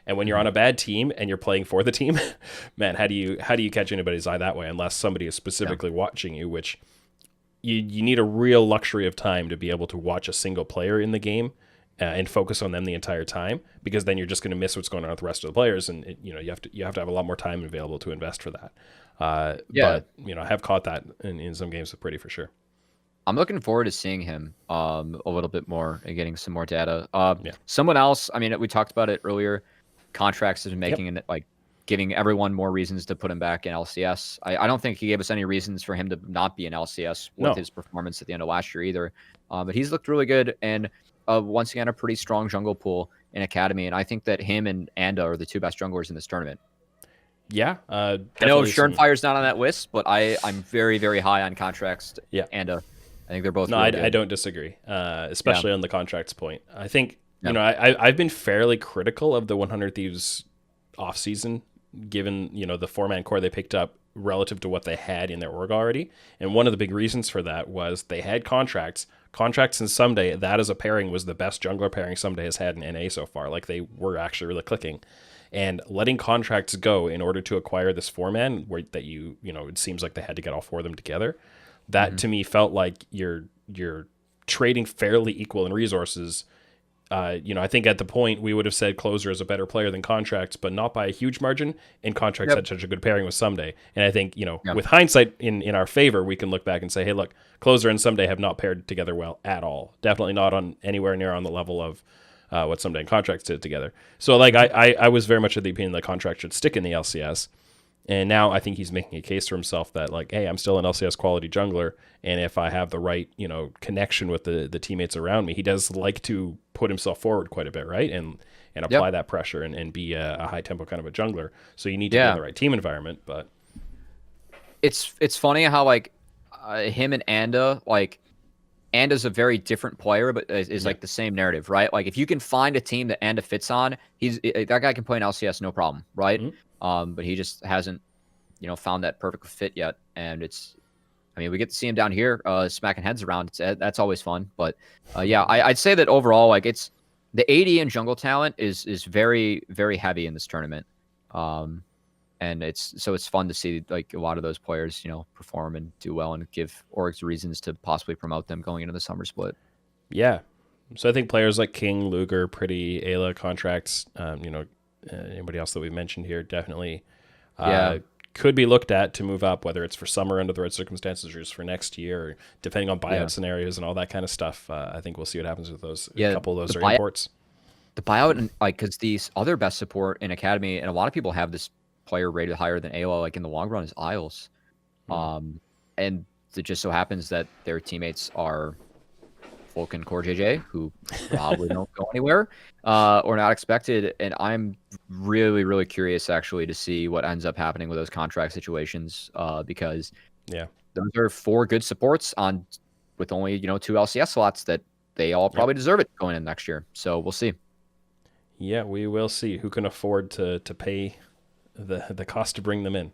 And when you're on a bad team and you're playing for the team, man, how do you catch anybody's eye that way unless somebody is specifically watching you, which you need a real luxury of time to be able to watch a single player in the game and focus on them the entire time, because then you're just going to miss what's going on with the rest of the players, and you have to have a lot more time available to invest for that. But I have caught that in some games with Pretty for sure. I'm looking forward to seeing him a little bit more and getting some more data. Someone else, I mean, we talked about it earlier. Contracts is making it like giving everyone more reasons to put him back in LCS. I don't think he gave us any reasons for him to not be in LCS with his performance at the end of last year either. But he's looked really good, and once again, a pretty strong jungle pool in Academy. And I think that him and Anda are the two best junglers in this tournament. Yeah. I know Shermfire's not on that list, but I'm very, very high on contracts. Yeah. Anda. I think they're both really good. I don't disagree, especially on the contracts point. I think, I've been fairly critical of the 100 Thieves offseason, given the 4-man core they picked up relative to what they had in their org already. And one of the big reasons for that was they had contracts and Someday, that as a pairing was the best jungler pairing Someday has had in NA so far. Like, they were actually really clicking, and letting contracts go in order to acquire this 4-man where that it seems like they had to get all 4 of them together. That to me felt like you're trading fairly equal in resources. I think at the point we would have said Closer is a better player than Contracts, but not by a huge margin. And Contracts had such a good pairing with Someday. And I think, with hindsight in our favor, we can look back and say, hey, look, Closer and Someday have not paired together well at all. Definitely not on anywhere near on the level of what Someday and Contracts did together. So like I was very much of the opinion that Contracts should stick in the LCS. And now I think he's making a case for himself that, like, hey, I'm still an LCS quality jungler, and if I have the right, connection with the teammates around me, he does like to put himself forward quite a bit, right? And apply that pressure and be a high tempo kind of a jungler. So you need to be in the right team environment. But it's funny how like him and Anda, like Anda's a very different player, but is like the same narrative, right? Like if you can find a team that Anda fits on, that guy can play in LCS no problem, right? But he just hasn't, found that perfect fit yet. And we get to see him down here smacking heads around. That's always fun. But I'd say that overall, like it's the AD and jungle talent is very, very heavy in this tournament. And it's fun to see like a lot of those players, perform and do well and give orgs reasons to possibly promote them going into the summer split. Yeah. So I think players like King, Luger, Pretty, Ayla, Contracts, anybody else that we've mentioned here definitely could be looked at to move up, whether it's for summer under the right circumstances or just for next year, or depending on buyout scenarios and all that kind of stuff. I think we'll see what happens with those. A couple of those are imports. The buyout, and like, because these other best support in Academy, and a lot of people have this player rated higher than Ayla, like in the long run, is Isles. And it just so happens that their teammates are Vulcan Core JJ, who probably don't go anywhere or not expected. And I'm really, really curious actually to see what ends up happening with those contract situations because those are 4 good supports with only 2 LCS slots that they all probably deserve it going in next year. So we'll see. Yeah, we will see who can afford to pay the cost to bring them in.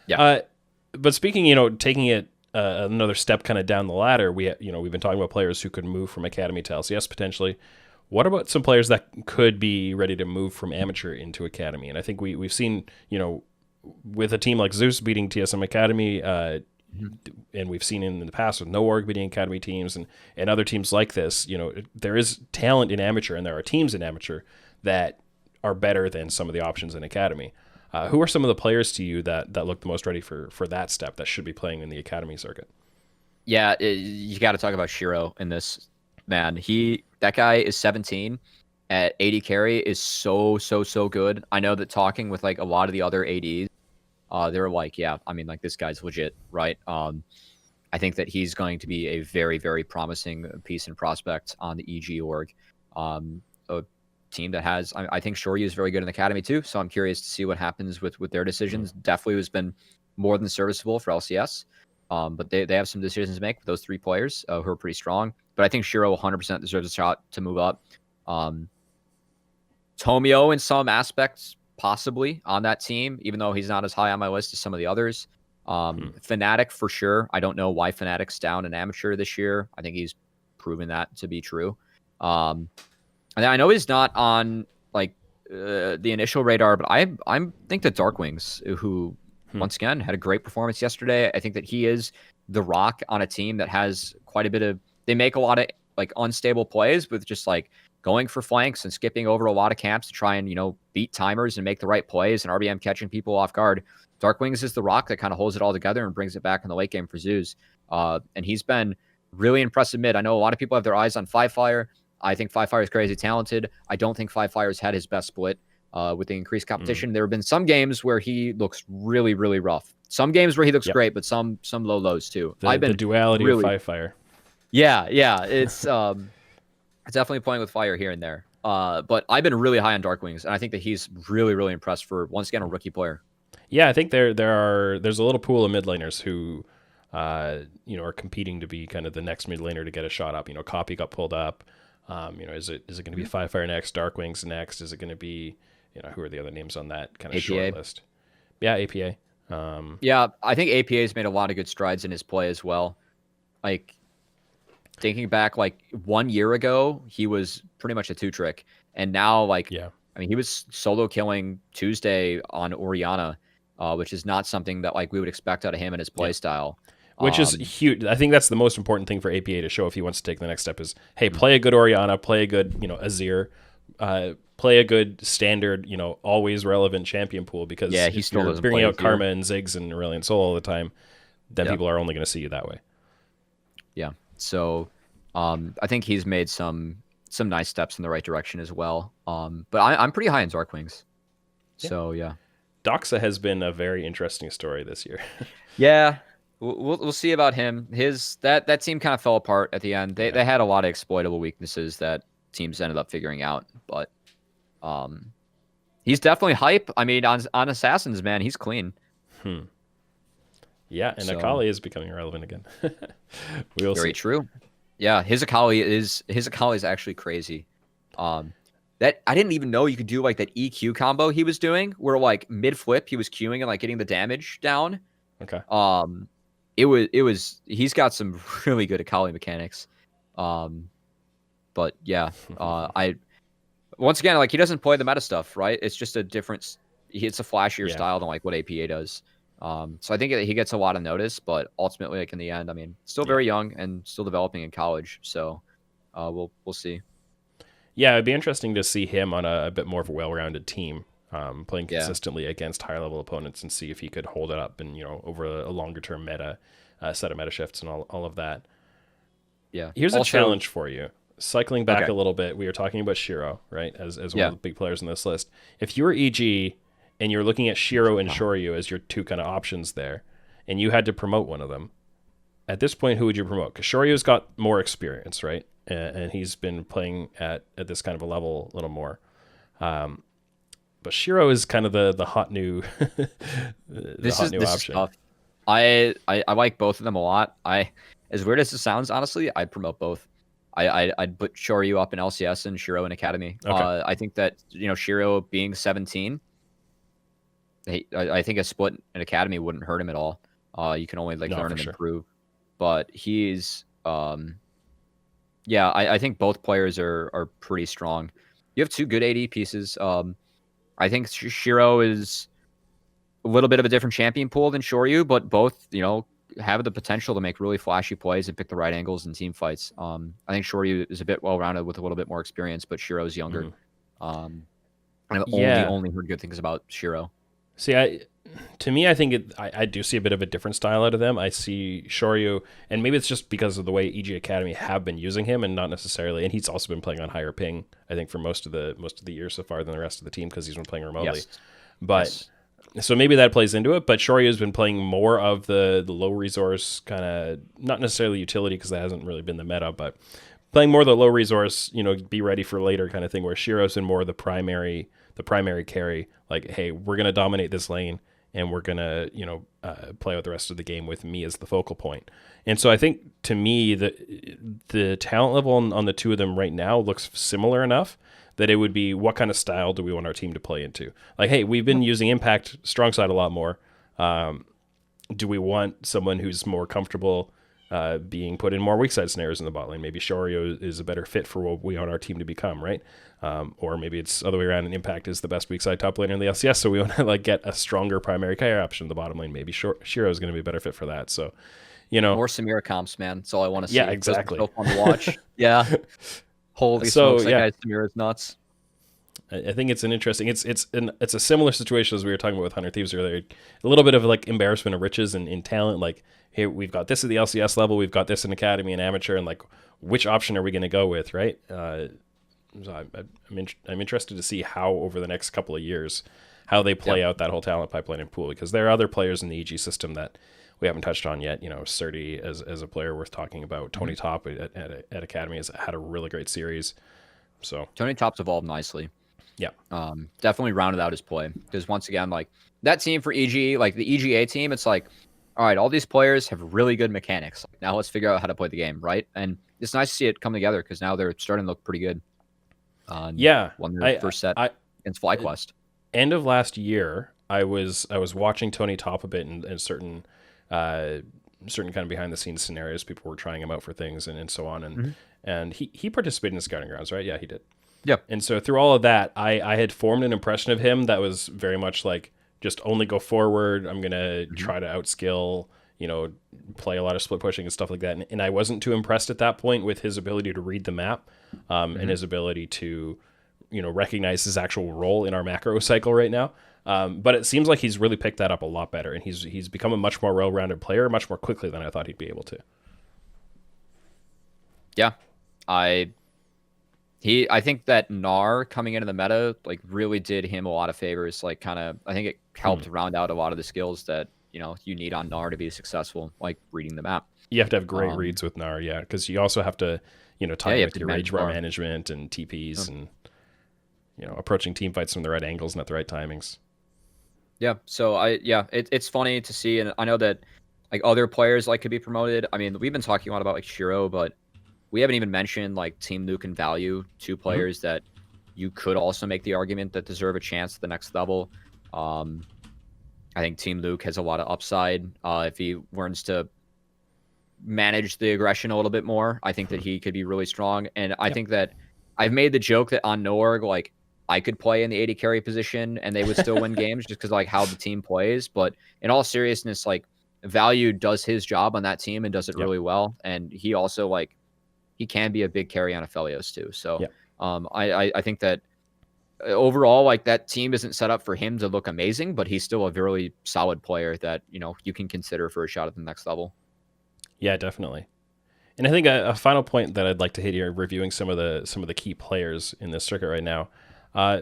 But speaking, taking it another step kind of down the ladder, we've been talking about players who could move from Academy to LCS potentially. What about some players that could be ready to move from amateur into academy? And I think we've seen, with a team like Zeus beating TSM Academy, and we've seen in the past with No Org beating academy teams and other teams like this, there is talent in amateur and there are teams in amateur that are better than some of the options in academy. Who are some of the players to you that look the most ready for that step that should be playing in the academy circuit? Yeah, you got to talk about Shiro in this, man. That guy is 17 at 80 carry is so good. I know that talking with like a lot of the other ADs, they're like, yeah, I mean, like this guy's legit, right? I think that he's going to be a very, very promising piece and prospect on the EG org. A team that has, I think Shoryu is very good in the academy too. So I'm curious to see what happens with their decisions. Definitely has been more than serviceable for LCS. But they have some decisions to make with those 3 players who are pretty strong. But I think Shiro 100% deserves a shot to move up. Tomio in some aspects, possibly on that team, even though he's not as high on my list as some of the others. Fnatic for sure. I don't know why Fnatic's down in amateur this year. I think he's proven that to be true. And I know he's not on like the initial radar, but I think that Darkwings, who once again had a great performance yesterday. I think that he is the rock on a team that has quite a bit of. They make a lot of like unstable plays with just like going for flanks and skipping over a lot of camps to try and beat timers and make the right plays and RBM catching people off guard. Darkwings is the rock that kind of holds it all together and brings it back in the late game for Zeus. And he's been really impressive mid. I know a lot of people have their eyes on Firefire. I think Firefire is crazy talented. I don't think Firefire's had his best split. With the increased competition, there have been some games where he looks really, really rough. Some games where he looks great, but some low lows too. The duality of Fire. Yeah, it's definitely playing with fire here and there. But I've been really high on Darkwings, and I think that he's really, really impressed for once again a rookie player. Yeah, I think there's a little pool of mid laners who are competing to be kind of the next mid laner to get a shot up. Copy got pulled up. Is it going to be Fire next, Darkwings next? Is it going to be who are the other names on that kind of APA. short list? Yeah, APA. Yeah, I think APA's made a lot of good strides in his play as well. Like thinking back, like 1 year ago, he was pretty much a 2-trick, and now I mean, he was solo killing Tuesday on Orianna, which is not something that like we would expect out of him and his play style. Which is huge. I think that's the most important thing for APA to show if he wants to take the next step is, hey, play a good Orianna, play a good Azir, play a good standard, always relevant champion pool, because if you're bringing out Karma and Ziggs and Aurelion Sol all the time, then people are only going to see you that way. Yeah. So I think he's made some nice steps in the right direction as well. But I'm pretty high in Darkwings. So yeah. Doxa has been a very interesting story this year. Yeah. We'll see about him. That team kind of fell apart at the end. They had a lot of exploitable weaknesses that teams ended up figuring out, but he's definitely hype. I mean, on Assassins, man, he's clean. Yeah, and Akali is becoming relevant again. We'll Very see. true. Yeah, his Akali is actually crazy. That I didn't even know you could do like that EQ combo he was doing, where like mid flip he was queuing and like getting the damage down. Okay. He's got some really good Akali mechanics. But yeah, once again, like he doesn't play the meta stuff, right? It's just a different, it's a flashier style than like what APA does. So I think he gets a lot of notice, but ultimately, like in the end, I mean, still very young and still developing in college. So we'll see. Yeah, it'd be interesting to see him on a bit more of a well-rounded team, playing consistently against higher-level opponents and see if he could hold it up and over a longer-term meta, set of meta shifts and all of that. Yeah. Here's a challenge for you. Cycling back a little bit, we were talking about Shiro, right, as one of the big players in this list. If you were EG and you're looking at Shiro and Shoryu as your two kind of options there, and you had to promote one of them, at this point, who would you promote? Because Shoryu's got more experience, right? And he's been playing at this kind of a level a little more. But Shiro is kind of the hot new this option. Is tough. I like both of them a lot. As weird as it sounds, honestly, I'd promote both. I'd put Shoryu up in LCS and Shiro in Academy. Okay. I think that Shiro being 17, I think a split in Academy wouldn't hurt him at all. You can only learn and improve. But he's Yeah, I think both players are pretty strong. You have two good AD pieces. I think Shiro is a little bit of a different champion pool than Shoryu, but both, have the potential to make really flashy plays and pick the right angles in team fights. I think Shoryu is a bit well-rounded with a little bit more experience, but Shiro's younger. Um, I've Yeah. only heard good things about Shiro. See, to me, I think I do see a bit of a different style out of them. I see Shoryu, and maybe it's just because of the way EG Academy have been using him, and not necessarily. And he's also been playing on higher ping, I think, for most of the year so far than the rest of the team because he's been playing remotely. Yes. But so maybe that plays into it. But Shoryu has been playing more of the low resource kind of, not necessarily utility because that hasn't really been the meta, but playing more of the low resource, be ready for later kind of thing. Where Shiro's been more the primary carry. Like, hey, we're gonna dominate this lane, and we're gonna play out the rest of the game with me as the focal point. And so I think to me the talent level on the two of them right now looks similar enough that it would be, what kind of style do we want our team to play into? Like, hey, we've been using Impact strong side a lot more. Do we want someone who's more comfortable being put in more weak side snares in the bot lane? Maybe Shoryu is a better fit for what we want our team to become, right? Or maybe it's the other way around, and Impact is the best weak side top laner in the LCS, so we want to get a stronger primary carry option in the bottom lane. Maybe Shiro is going to be a better fit for that. So, more Samira comps, man. That's all I want to see. Yeah, exactly. So fun to watch. Yeah. Holy smokes, that guy's Samira's nuts. I think it's an interesting. It's a similar situation as we were talking about with Hunter Thieves earlier. A little bit of embarrassment of riches in talent. Like, hey, we've got this at the LCS level, we've got this in Academy and Amateur, and which option are we going to go with, right? So I'm interested to see how over the next couple of years how they play out that whole talent pipeline and pool, because there are other players in the EG system that we haven't touched on yet. Surdy as a player worth talking about. Tony Top at Academy has had a really great series. So Tony Top's evolved nicely. Yeah. Definitely rounded out his play, because once again, that team for EG, the EGA team, it's all right, all these players have really good mechanics. Now let's figure out how to play the game, right? And it's nice to see it come together, because now they're starting to look pretty good. Won their first set against FlyQuest. End of last year, I was watching Tony Top a bit in certain kind of behind the scenes scenarios. People were trying him out for things and so on, and he participated in the scouting grounds, right? Yeah, he did. Yep. And so through all of that, I had formed an impression of him that was very much just only go forward. I'm gonna try to outskill, play a lot of split pushing and stuff like that. And I wasn't too impressed at that point with his ability to read the map, and his ability to, recognize his actual role in our macro cycle right now. But it seems like he's really picked that up a lot better, and he's become a much more well-rounded player, much more quickly than I thought he'd be able to. Yeah, I think that Gnar coming into the meta really did him a lot of favors. I think it helped round out a lot of the skills that you need on Gnar to be successful, like reading the map. You have to have great reads with Gnar, yeah, because you also have to tie with your rage bar management and TPs and approaching team fights from the right angles and at the right timings. Yeah, so it's funny to see, and I know that other players could be promoted. I mean, we've been talking a lot about Shiro, but we haven't even mentioned Team Luke and Value, two players that you could also make the argument that deserve a chance at the next level. I think Team Luke has a lot of upside if he learns to manage the aggression a little bit more. I think that he could be really strong, and I think that I've made the joke that on Noorg, I could play in the AD carry position and they would still win games just because how the team plays. But in all seriousness, Value does his job on that team and does it really well, and he also he can be a big carry on Aphelios too. So I think that overall, that team isn't set up for him to look amazing, but he's still a very solid player that, you can consider for a shot at the next level. Yeah, definitely. And I think a final point that I'd like to hit here, reviewing some of the key players in this circuit right now.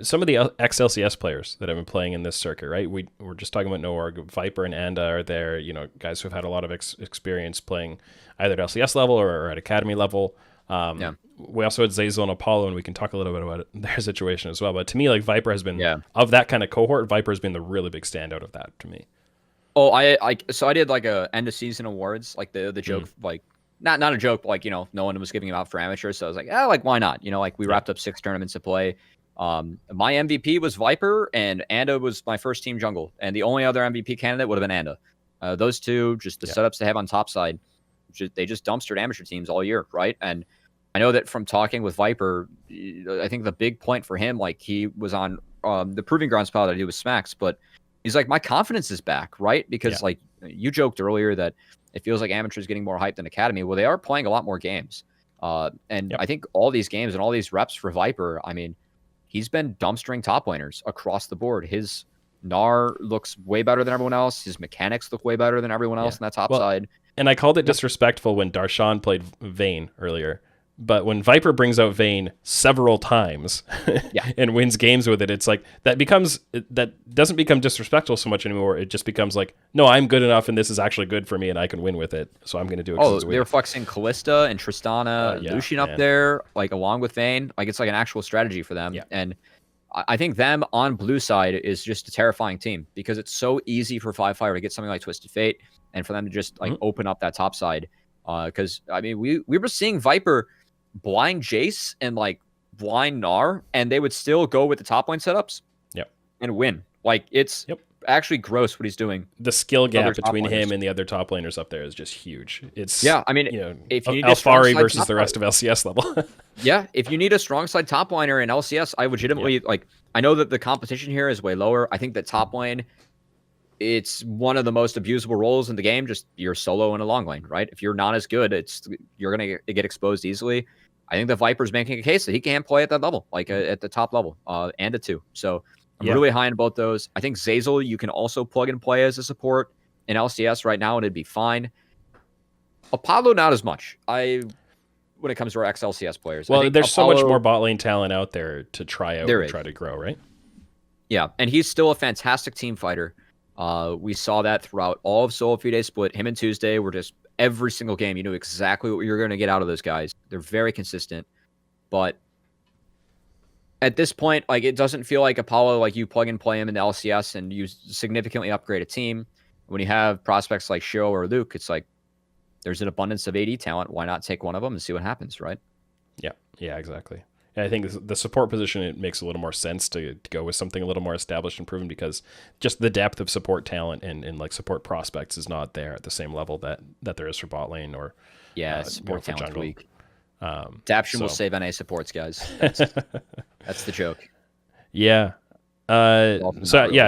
Some of the ex-LCS players that have been playing in this circuit, right? We're just talking about Noorg, Viper and Anda are there, guys who've had a lot of experience playing either at LCS level or at Academy level. We also had Zazel and Apollo, and we can talk a little bit about their situation as well. But to me, Viper has been, of that kind of cohort, Viper has been the really big standout of that to me. Oh, so I did a end of season awards, the joke, not a joke, but no one was giving them out for amateurs. So I was why not? We wrapped up 6 tournaments to play. My MVP was Viper, and Anda was my first team jungle, and the only other MVP candidate would have been Anda. Those two, just the setups they have on top side, they just dumpstered amateur teams all year, right? And I know that from talking with Viper, I think the big point for him, like he was on the Proving Grounds pilot that I did with Smacks, but he's like, my confidence is back, right? Because like you joked earlier that it feels like amateurs getting more hyped than Academy. Well, they are playing a lot more games. And I think all these games and all these reps for Viper, I mean, he's been dumpstering top laners across the board. His Gnar looks way better than everyone else. His mechanics look way better than everyone else on that top side. And I called it disrespectful when Darshan played Vayne earlier. But when Viper brings out Vayne several times and wins games with it, it's like that doesn't become disrespectful so much anymore. It just becomes like, no, I'm good enough and this is actually good for me and I can win with it. So I'm going to do it. Oh, they're flexing Callista and Tristana, Lucian up there, like along with Vayne. Like it's like an actual strategy for them. And I think them on blue side is just a terrifying team because it's so easy for 5-Fire to get something like Twisted Fate and for them to just like open up that top side. Because I mean, we were seeing Viper blind Jace and like blind Gnar, and they would still go with the top lane setups and win. Like it's actually gross what he's doing. The skill gap between him and the other top laners up there is just huge. It's I mean, if you need Alphari versus the rest of LCS level. If you need a strong side top liner in LCS, I legitimately like. I know that the competition here is way lower. I think that top lane, it's one of the most abusable roles in the game. Just you're solo in a long lane, right? If you're not as good, you're gonna get exposed easily. I think the Viper's making a case that he can play at that level, like at the top level, and a 2. So I'm really high on both those. I think Zeyzal you can also plug and play as a support in LCS right now, and it'd be fine. Apollo not as much. When it comes to our ex-LCS players. Well, there's so much more bot lane talent out there to try out and try to grow, right? Yeah, and he's still a fantastic team fighter. We saw that throughout all of Solo Fide Split. Him and Tuesday were just every single game. You knew exactly what you're going to get out of those guys. They're very consistent. But at this point, like it doesn't feel like Apollo, like you plug and play him in the LCS and you significantly upgrade a team. When you have prospects like Shiro or Luke, it's like there's an abundance of AD talent. Why not take one of them and see what happens, right? Yeah, exactly. And I think the support position, it makes a little more sense to go with something a little more established and proven because just the depth of support talent and like support prospects is not there at the same level that there is for bot lane or support talent jungle. weak. Daption will save NA supports, guys. That's the joke. Yeah. I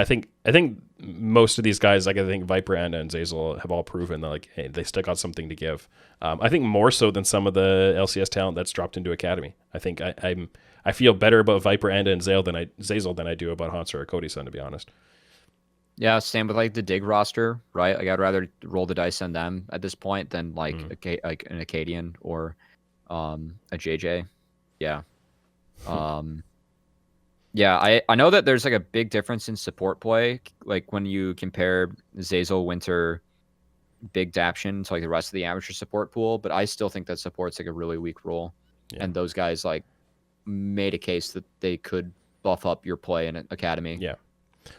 think most of these guys, like I think Viper and Zeyzal have all proven that like hey, they still got something to give. I think more so than some of the LCS talent that's dropped into Academy. I think I feel better about Viper and Zeyzal than I do about Hanser or Cody-san, to be honest. Yeah, same with like the Dig roster, right? Like I'd rather roll the dice on them at this point than like like an Acadian or a JJ. Yeah. Yeah, I know that there's like a big difference in support play, like when you compare Zeyzal, Winter, Big Daption to like the rest of the amateur support pool, but I still think that support's like a really weak role. And those guys like made a case that they could buff up your play in Academy. Yeah.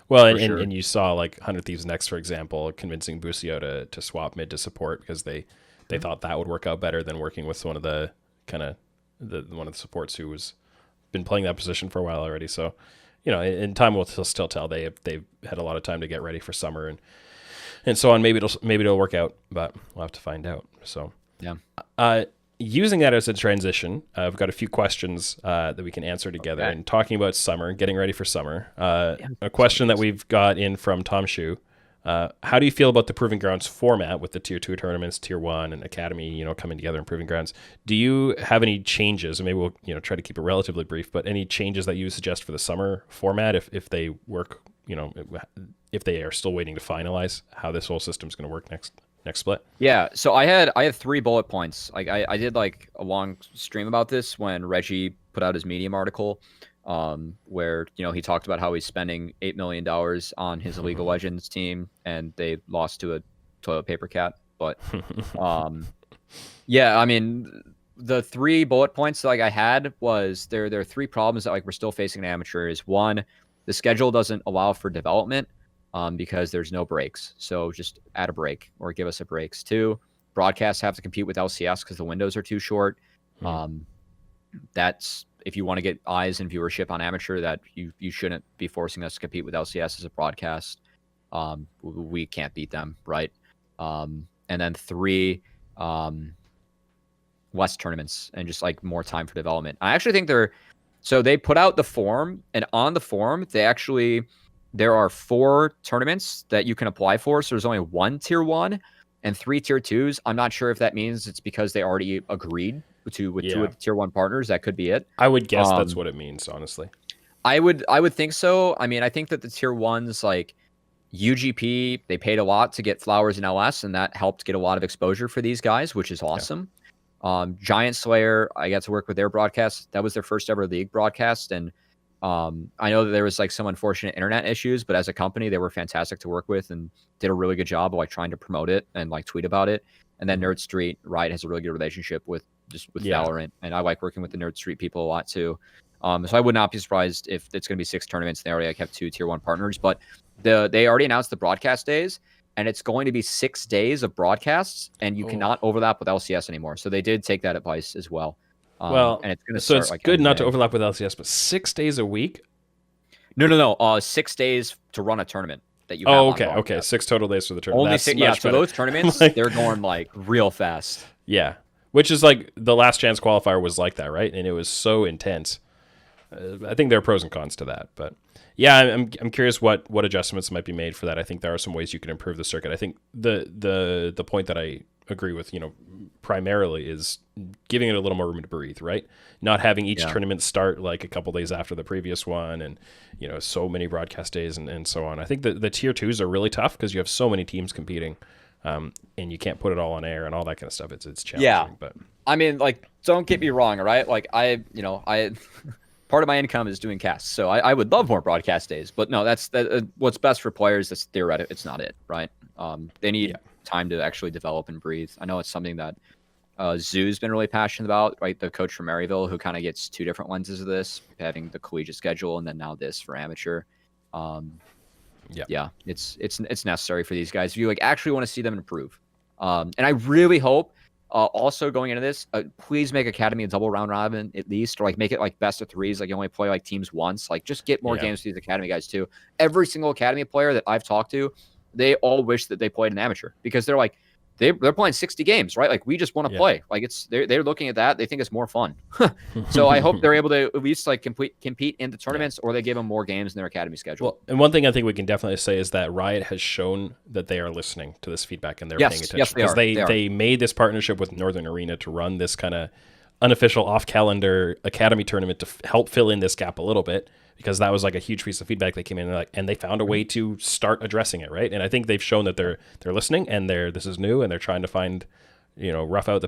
Well, and you saw like 100 Thieves Next, for example, convincing Busio to swap mid to support because they thought that would work out better than working with one of the supports who was been playing that position for a while already. So, in time we'll still tell they've had a lot of time to get ready for summer and so on. Maybe it'll work out, but we'll have to find out. So using that as a transition, I've got a few questions that we can answer together. And talking about summer, getting ready for summer. A question that we've got in from TomShoe. How do you feel about the Proving Grounds format with the Tier 2 tournaments, Tier 1 and Academy, coming together in Proving Grounds? Do you have any changes, and maybe we'll, try to keep it relatively brief, but any changes that you suggest for the summer format if they work, if they are still waiting to finalize how this whole system is going to work next split? Yeah, so I had 3 bullet points. Like I did like a long stream about this when Reggie put out his Medium article. Where he talked about how he's spending $8 million on his League of Legends team and they lost to a toilet paper cat. But yeah, I mean the 3 bullet points that, like I had was there are 3 problems that like we're still facing in amateur. Is 1, the schedule doesn't allow for development because there's no breaks. So just add a break or give us a breaks. 2, broadcasts have to compete with LCS because the windows are too short. That's if you want to get eyes and viewership on amateur, that you shouldn't be forcing us to compete with LCS as a broadcast. We can't beat them, right? And then 3, less tournaments and just like more time for development. I actually think they put out the form, and on the form there are 4 tournaments that you can apply for. So there's only 1 tier 1 and 3 tier 2s. I'm not sure if that means it's because they already agreed with 2 of the tier 1 partners. That could be it. I would guess that's what it means, honestly. I would think so. I mean, I think that the tier 1s like UGP, they paid a lot to get Flowers and LS, and that helped get a lot of exposure for these guys, which is awesome. Giant Slayer, I got to work with their broadcast. That was their first ever league broadcast, and I know that there was like some unfortunate internet issues, but as a company, they were fantastic to work with and did a really good job of like trying to promote it and like tweet about it. And then Nerd Street, Riot has a really good relationship with Valorant, and I like working with the Nerd Street people a lot too. So I would not be surprised if it's going to be 6 tournaments. They already have 2 tier 1 partners, but they already announced the broadcast days, and it's going to be 6 days of broadcasts, and you cannot overlap with LCS anymore. So they did take that advice as well. And it's going to start. So it's good not to overlap with LCS, but 6 days a week. No. 6 days to run a tournament that you. Okay. 6 total days for the tournament. Only 6. Yeah, so those tournaments they're going like real fast. Yeah, which is like the last chance qualifier was like that, right? And it was so intense. I think there are pros and cons to that, but yeah, I'm curious what adjustments might be made for that. I think there are some ways you can improve the circuit. I think the point that I agree with, primarily is giving it a little more room to breathe, right? Not having each tournament start like a couple days after the previous one, and so many broadcast days and so on. I think the tier 2s are really tough because you have so many teams competing, and you can't put it all on air and all that kind of stuff. It's challenging. Yeah, but I mean, like, don't get me wrong, all right? Like I part of my income is doing casts, so I would love more broadcast days. But no, that's what's best for players. That's theoretical. It's not it, right? They need time to actually develop and breathe. I know it's something that Zoo's been really passionate about, right? The coach from Maryville, who kind of gets 2 different lenses of this, having the collegiate schedule and then now this for amateur. It's necessary for these guys if you like actually want to see them improve. And I really hope. Also going into this, please make Academy a double round robin at least, or like make it like best of 3s. Like you only play like teams once. Like just get more games to these Academy guys too. Every single Academy player that I've talked to, they all wish that they played an amateur because they're like they're playing 60 games, right? Like we just want to play. Like they're looking at that. They think it's more fun. So I hope they're able to at least like compete in the tournaments, or they give them more games in their Academy schedule. Well, and one thing I think we can definitely say is that Riot has shown that they are listening to this feedback and they're paying attention. Yes, because they made this partnership with Northern Arena to run this kind of unofficial off-calendar Academy tournament to help fill in this gap a little bit, because that was like a huge piece of feedback that came in, and they found a way to start addressing it, right? And I think they've shown that they're listening, and this is new, and they're trying to find, rough out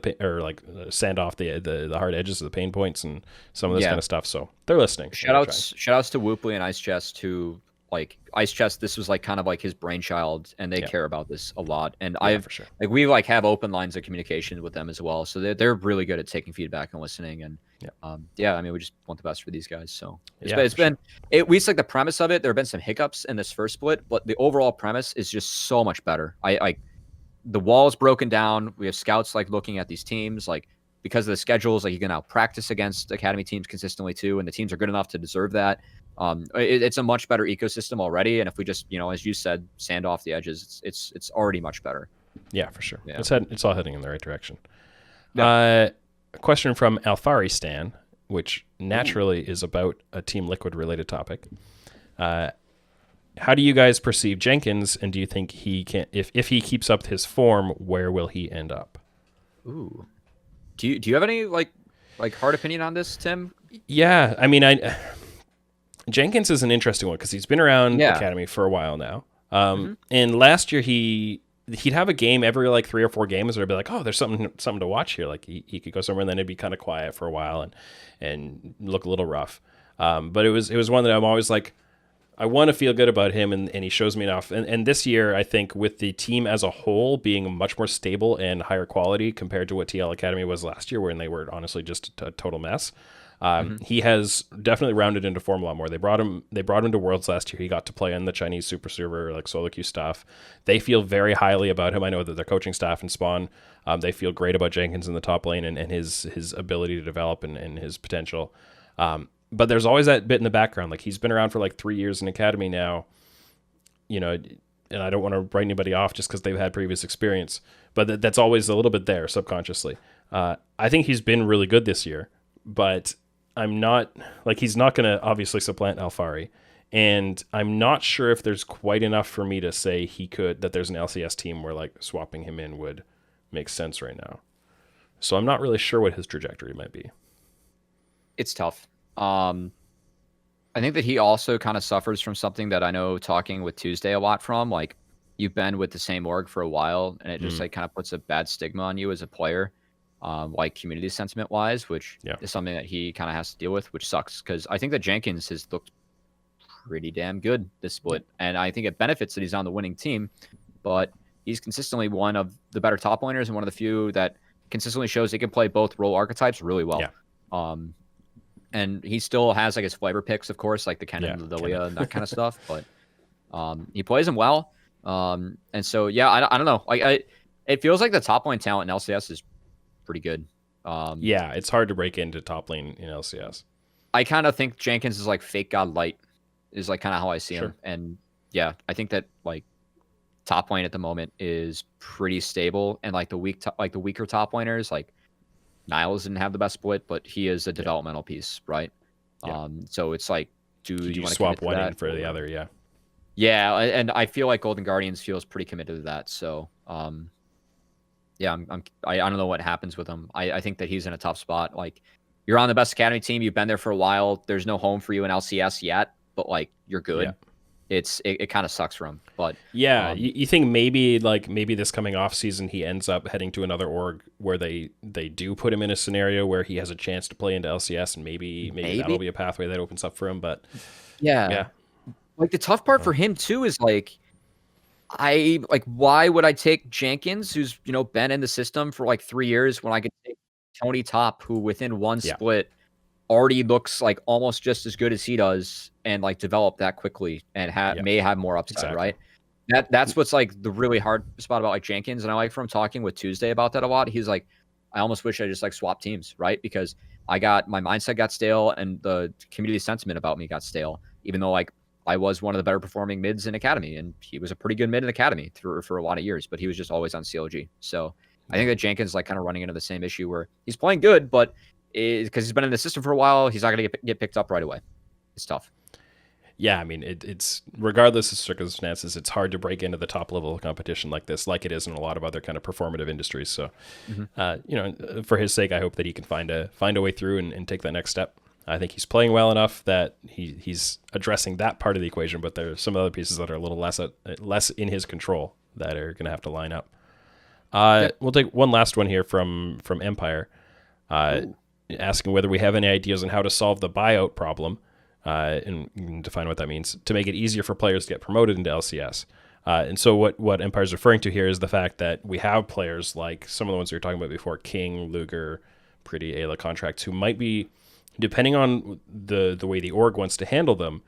sand off the hard edges of the pain points and some of this kind of stuff. So they're listening. Shout outs to Whoopley and Ice Chest, who like Ice Chest, this was like kind of like his brainchild, and they care about this a lot. And for sure. Like we like have open lines of communication with them as well, so they're really good at taking feedback and listening. And I mean, we just want the best for these guys. So it's been at least like the premise of it. There have been some hiccups in this first split, but the overall premise is just so much better. The wall is broken down. We have scouts like looking at these teams, like because of the schedules, like you can now practice against Academy teams consistently too, and the teams are good enough to deserve that. It's a much better ecosystem already, and if we just, as you said, sand off the edges, it's already much better. Yeah, for sure. Yeah. It's all heading in the right direction. A question from AlphariStan, which naturally is about a Team Liquid related topic. How do you guys perceive Jenkins, and do you think he can, if he keeps up his form, where will he end up? Ooh, do you have any like hard opinion on this, Tim? Yeah, I mean, Jenkins is an interesting one because he's been around Academy for a while now. And last year he'd have a game every like 3 or 4 games where I'd be like, oh, there's something to watch here. Like he could go somewhere, and then it'd be kind of quiet for a while and look a little rough. But it was one that I'm always like, I want to feel good about him, and he shows me enough. And this year, I think with the team as a whole being much more stable and higher quality compared to what TL Academy was last year, when they were honestly just a total mess. He has definitely rounded into form a lot more. They brought him to Worlds last year. He got to play in the Chinese super server, like solo queue stuff. They feel very highly about him. I know that their coaching staff and Spawn, they feel great about Jenkins in the top lane and his ability to develop and his potential. But there's always that bit in the background. Like he's been around for like 3 years in Academy now, and I don't want to write anybody off just because they've had previous experience, but that's always a little bit there subconsciously. I think he's been really good this year, but I'm not like he's not going to obviously supplant Alphari, and I'm not sure if there's quite enough for me to say that there's an LCS team where like swapping him in would make sense right now. So I'm not really sure what his trajectory might be. It's tough. I think that he also kind of suffers from something that I know talking with Tuesday a lot from. Like, you've been with the same org for a while, and it just like kind of puts a bad stigma on you as a player, like community sentiment wise, which is something that he kind of has to deal with, which sucks because I think that Jenkins has looked pretty damn good this split, and I think it benefits that he's on the winning team, but he's consistently one of the better top laners and one of the few that consistently shows he can play both role archetypes really well. Yeah. And he still has like his flavor picks, of course, like the Kennen, the Lilia, and that kind of stuff. But he plays them well. And so, yeah, I don't know. It feels like the top lane talent in LCS is pretty good. Yeah, it's hard to break into top lane in LCS. I kind of think Jenkins is like fake god light, is like kind of how I see him. And yeah, I think that like top lane at the moment is pretty stable, and like the weaker top laners, like Niles didn't have the best split, but he is a developmental piece, right? So it's like, do you want to swap one in for the other? Yeah, and I feel like Golden Guardians feels pretty committed to that. So, yeah, I don't know what happens with him. I think that he's in a tough spot. Like, you're on the best academy team, you've been there for a while. There's no home for you in LCS yet, but like you're good. Yeah. It kind of sucks for him, but you think maybe this coming off season he ends up heading to another org where they do put him in a scenario where he has a chance to play into LCS, and maybe that'll be a pathway that opens up for him. But yeah. Like the tough part for him too is like, why would I take Jenkins, who's been in the system for like 3 years, when I could take Tony Top, who within one split already looks like almost just as good as he does, and like develop that quickly and may have more upside, right? That's what's like the really hard spot about like Jenkins. And I like from talking with Tuesday about that a lot. He's like, I almost wish I just like swapped teams, right? Because my mindset got stale and the community sentiment about me got stale, even though like I was one of the better performing mids in Academy, and he was a pretty good mid in Academy for a lot of years, but he was just always on CLG. So I think that Jenkins like kind of running into the same issue where he's playing good, but because he's been in the system for a while, he's not going to get picked up right away. It's tough. Yeah, I mean, it's regardless of circumstances, it's hard to break into the top level of competition like this, like it is in a lot of other kind of performative industries. So, for his sake, I hope that he can find a way through and take that next step. I think he's playing well enough that he's addressing that part of the equation, but there are some other pieces that are a little less in his control that are going to have to line up. We'll take one last one here from Empyre, asking whether we have any ideas on how to solve the buyout problem, and define what that means, to make it easier for players to get promoted into LCS. And so what Empyre is referring to here is the fact that we have players like some of the ones we were talking about before, King, Luger, Pretty, Ayla contracts, who might be, depending on the way the org wants to handle them,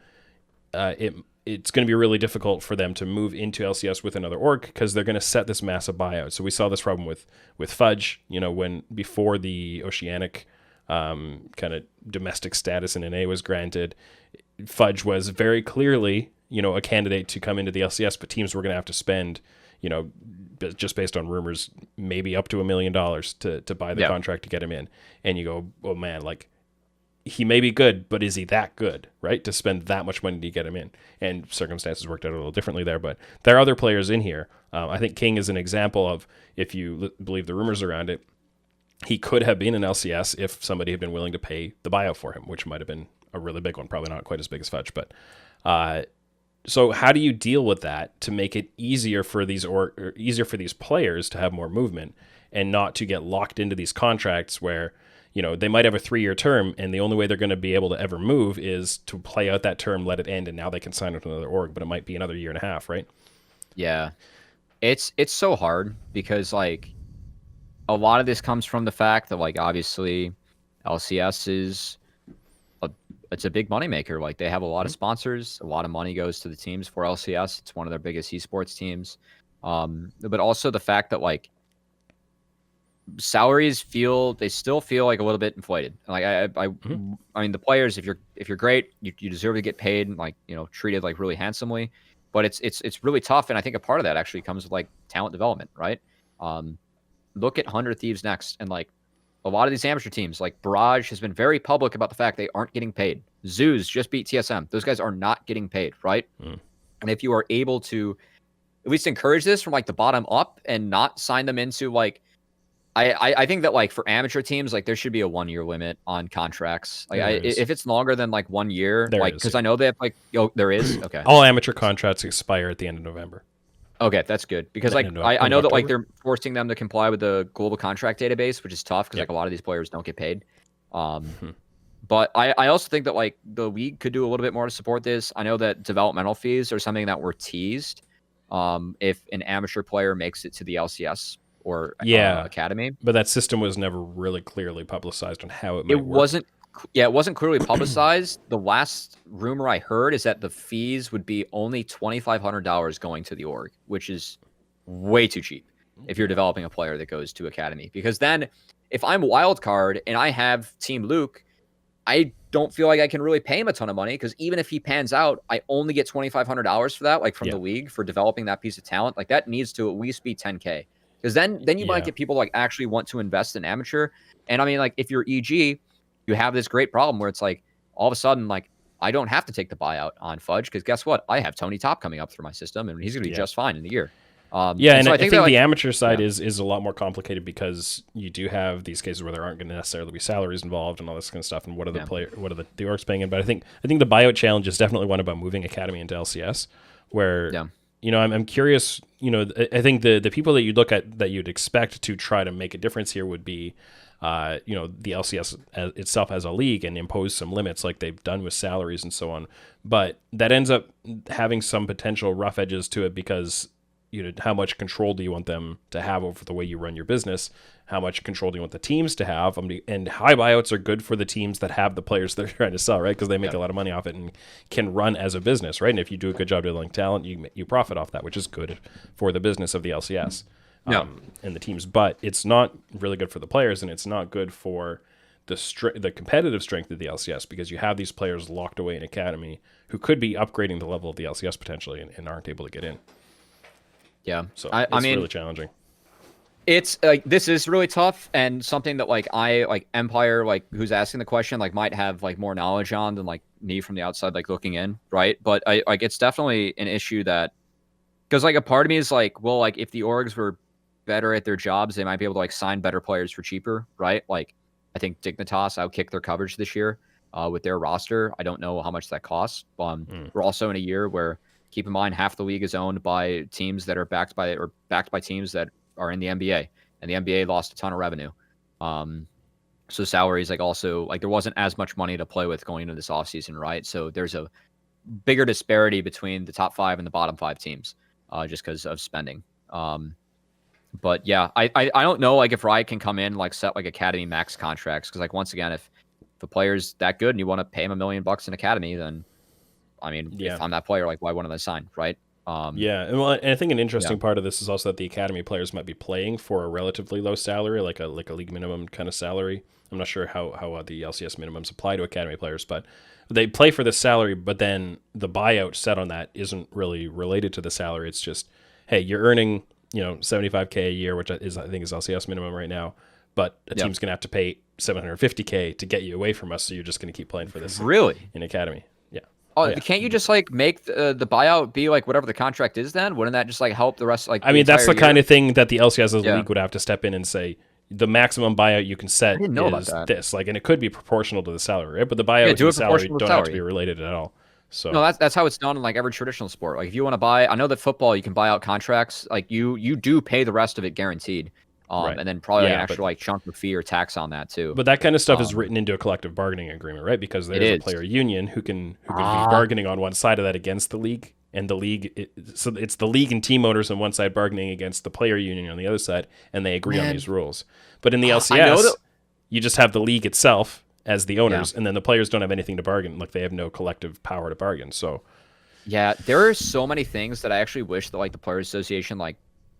it's going to be really difficult for them to move into LCS with another org because they're going to set this massive buyout. So we saw this problem with Fudge, when before the Oceanic kind of domestic status in NA was granted, Fudge was very clearly, a candidate to come into the LCS, but teams were going to have to spend, just based on rumors, maybe up to $1 million to buy the contract to get him in. And you go, oh man, like, he may be good, but is he that good, right? To spend that much money to get him in. And circumstances worked out a little differently there, but there are other players in here. I think King is an example of, if you believe the rumors around it, he could have been an LCS if somebody had been willing to pay the buyout for him, which might have been a really big one, probably not quite as big as Fudge. But so how do you deal with that to make it easier for these players to have more movement and not to get locked into these contracts where they might have a 3-year term, and the only way they're going to be able to ever move is to play out that term, let it end, and now they can sign with another org, but it might be another 1.5 years, right? Yeah. It's so hard because, like, a lot of this comes from the fact that, like, obviously LCS is it's a big moneymaker. Like, they have a lot of sponsors. A lot of money goes to the teams for LCS. It's one of their biggest esports teams. But also the fact that, like, salaries still feel like a little bit inflated. Like I mean, the players, if you're great, you deserve to get paid and, like, treated like really handsomely. But it's really tough, and I think a part of that actually comes with like talent development, right? Look at 100 Thieves next, and like a lot of these amateur teams, like Barrage, has been very public about the fact they aren't getting paid. Zeus just beat TSM. Those guys are not getting paid, right? And if you are able to at least encourage this from like the bottom up and not sign them into like, I think that like for amateur teams, like there should be a 1 year limit on contracts. Like if it's longer than like 1 year, There like is, because yeah. I know they have like there is okay. All amateur contracts expire at the end of November. Okay, that's good because like I know that like they're forcing them to comply with the global contract database, which is tough because like a lot of these players don't get paid. But I also think that like the league could do a little bit more to support this. I know that developmental fees are something that were teased if an amateur player makes it to the LCS or Academy. But that system was never really clearly publicized on how it might work. It wasn't clearly publicized. The last rumor I heard is that the fees would be only $2,500 going to the org, which is way too cheap if you're developing a player that goes to Academy. Because then if I'm wildcard and I have Team Luke, I don't feel like I can really pay him a ton of money because even if he pans out, I only get $2,500 for that, like from the league for developing that piece of talent. Like that needs to at least be 10K. Because then you might get people like actually want to invest in amateur. And I mean, like if you're EG, you have this great problem where it's like all of a sudden, like I don't have to take the buyout on Fudge because guess what? I have Tony Top coming up through my system and he's going to be just fine in the year. And so I think the amateur side is a lot more complicated because you do have these cases where there aren't going to necessarily be salaries involved and all this kind of stuff. And what are the orgs paying in? But I think the buyout challenge is definitely one about moving Academy into LCS, where I'm curious. I think the people that you look at that you'd expect to try to make a difference here would be, the LCS itself as a league and impose some limits like they've done with salaries and so on. But that ends up having some potential rough edges to it because how much control do you want them to have over the way you run your business? How much control do you want the teams to have? And high buyouts are good for the teams that have the players they're trying to sell, right? Because they make a lot of money off it and can run as a business, right? And if you do a good job dealing talent, you profit off that, which is good for the business of the LCS and the teams. But it's not really good for the players, and it's not good for the competitive strength of the LCS because you have these players locked away in Academy who could be upgrading the level of the LCS potentially and aren't able to get in. Yeah, so I mean, really challenging. It's like this is really tough and something that like Empyre, like who's asking the question, like might have like more knowledge on than like me from the outside, like looking in, right? But I like it's definitely an issue that because like a part of me is like, well, like if the orgs were better at their jobs, they might be able to like sign better players for cheaper, right? Like I think Dignitas outkicked their coverage this year with their roster. I don't know how much that costs. We're also in a year where, keep in mind, half the league is owned by teams that are backed by teams that are in the NBA, and the NBA lost a ton of revenue. So salaries, like also like there wasn't as much money to play with going into this offseason, right? So there's a bigger disparity between the top 5 and the bottom 5 teams, just because of spending. But yeah, I don't know like if Riot can come in like set like Academy max contracts because like once again if a player's that good and you want to pay him $1 million in Academy, then I mean, if I'm that player, like, why wouldn't I sign, right? And I think an interesting part of this is also that the Academy players might be playing for a relatively low salary, like a league minimum kind of salary. I'm not sure how the LCS minimums apply to Academy players, but they play for this salary, but then the buyout set on that isn't really related to the salary. It's just, hey, you're earning, $75K a year, which I think is LCS minimum right now, but a team's going to have to pay $750K to get you away from us, so you're just going to keep playing for this in Academy. Oh, can't you just like make the buyout be like whatever the contract is then? Wouldn't that just like help the rest? Like, I mean, that's the kind of thing that the LCS as a league would have to step in and say the maximum buyout you can set is this. Like, and it could be proportional to the salary, right? But the buyout and the salary don't have to be related at all. So no, that's how it's done in like every traditional sport. Like if you want to buy, I know that football you can buy out contracts. Like you do pay the rest of it guaranteed. And then probably an extra like chunk of fee or tax on that too. But that kind of stuff is written into a collective bargaining agreement, right? Because there's a player union who can be bargaining on one side of that against the league, and the league. So it's the league and team owners on one side bargaining against the player union on the other side, and they agree on these rules. But in the LCS, you just have the league itself as the owners, and then the players don't have anything to bargain. Like they have no collective power to bargain. So yeah, there are so many things that I actually wish that like the Players Association like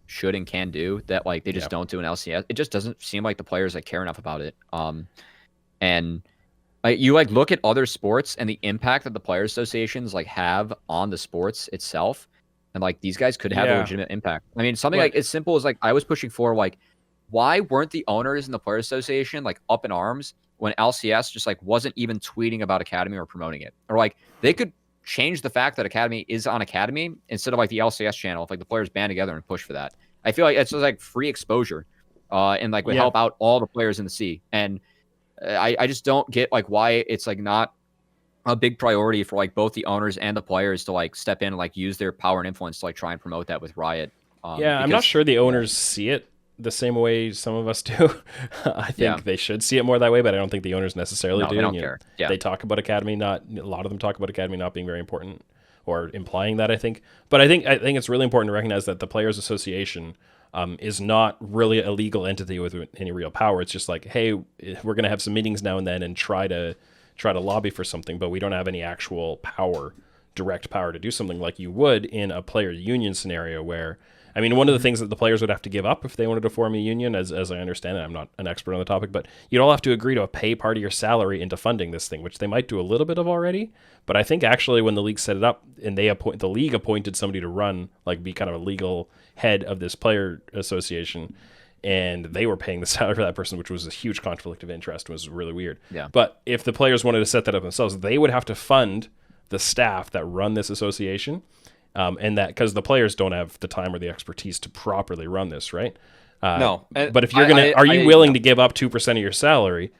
should and can do that like they just don't do in LCS. It just doesn't seem like the players like care enough about it. And you like look at other sports and the impact that the Players Associations like have on the sports itself, and like these guys could have a legitimate impact. I mean, something like as simple as like I was pushing for like why weren't the owners and the Player Association like up in arms when LCS just like wasn't even tweeting about Academy or promoting it? Or like they could change the fact that Academy is on Academy instead of like the LCS channel if like the players band together and push for that. I feel like it's just like free exposure, and like would help out all the players in the sea. And I just don't get like why it's like not a big priority for like both the owners and the players to like step in and like use their power and influence to like try and promote that with Riot. I'm not sure the owners see it the same way some of us do. I think they should see it more that way, but I don't think the owners necessarily do. They don't care. They talk about Academy, a lot of them talk about Academy not being very important, or implying that, I think. But I think it's really important to recognize that the Players Association is not really a legal entity with any real power. It's just like, hey, we're going to have some meetings now and then and try to lobby for something, but we don't have any actual power, direct power to do something like you would in a player union scenario where, I mean, one of the things that the players would have to give up if they wanted to form a union, as I understand it, I'm not an expert on the topic, but you'd all have to agree to pay part of your salary into funding this thing, which they might do a little bit of already. But I think actually when the league set it up and the league appointed somebody to run, like be kind of a legal head of this player association, and they were paying the salary for that person, which was a huge conflict of interest, was really weird. Yeah. But if the players wanted to set that up themselves, they would have to fund the staff that run this association. And that because the players don't have the time or the expertise to properly run this, right? No. But if you're are you willing to give up 2% of your salary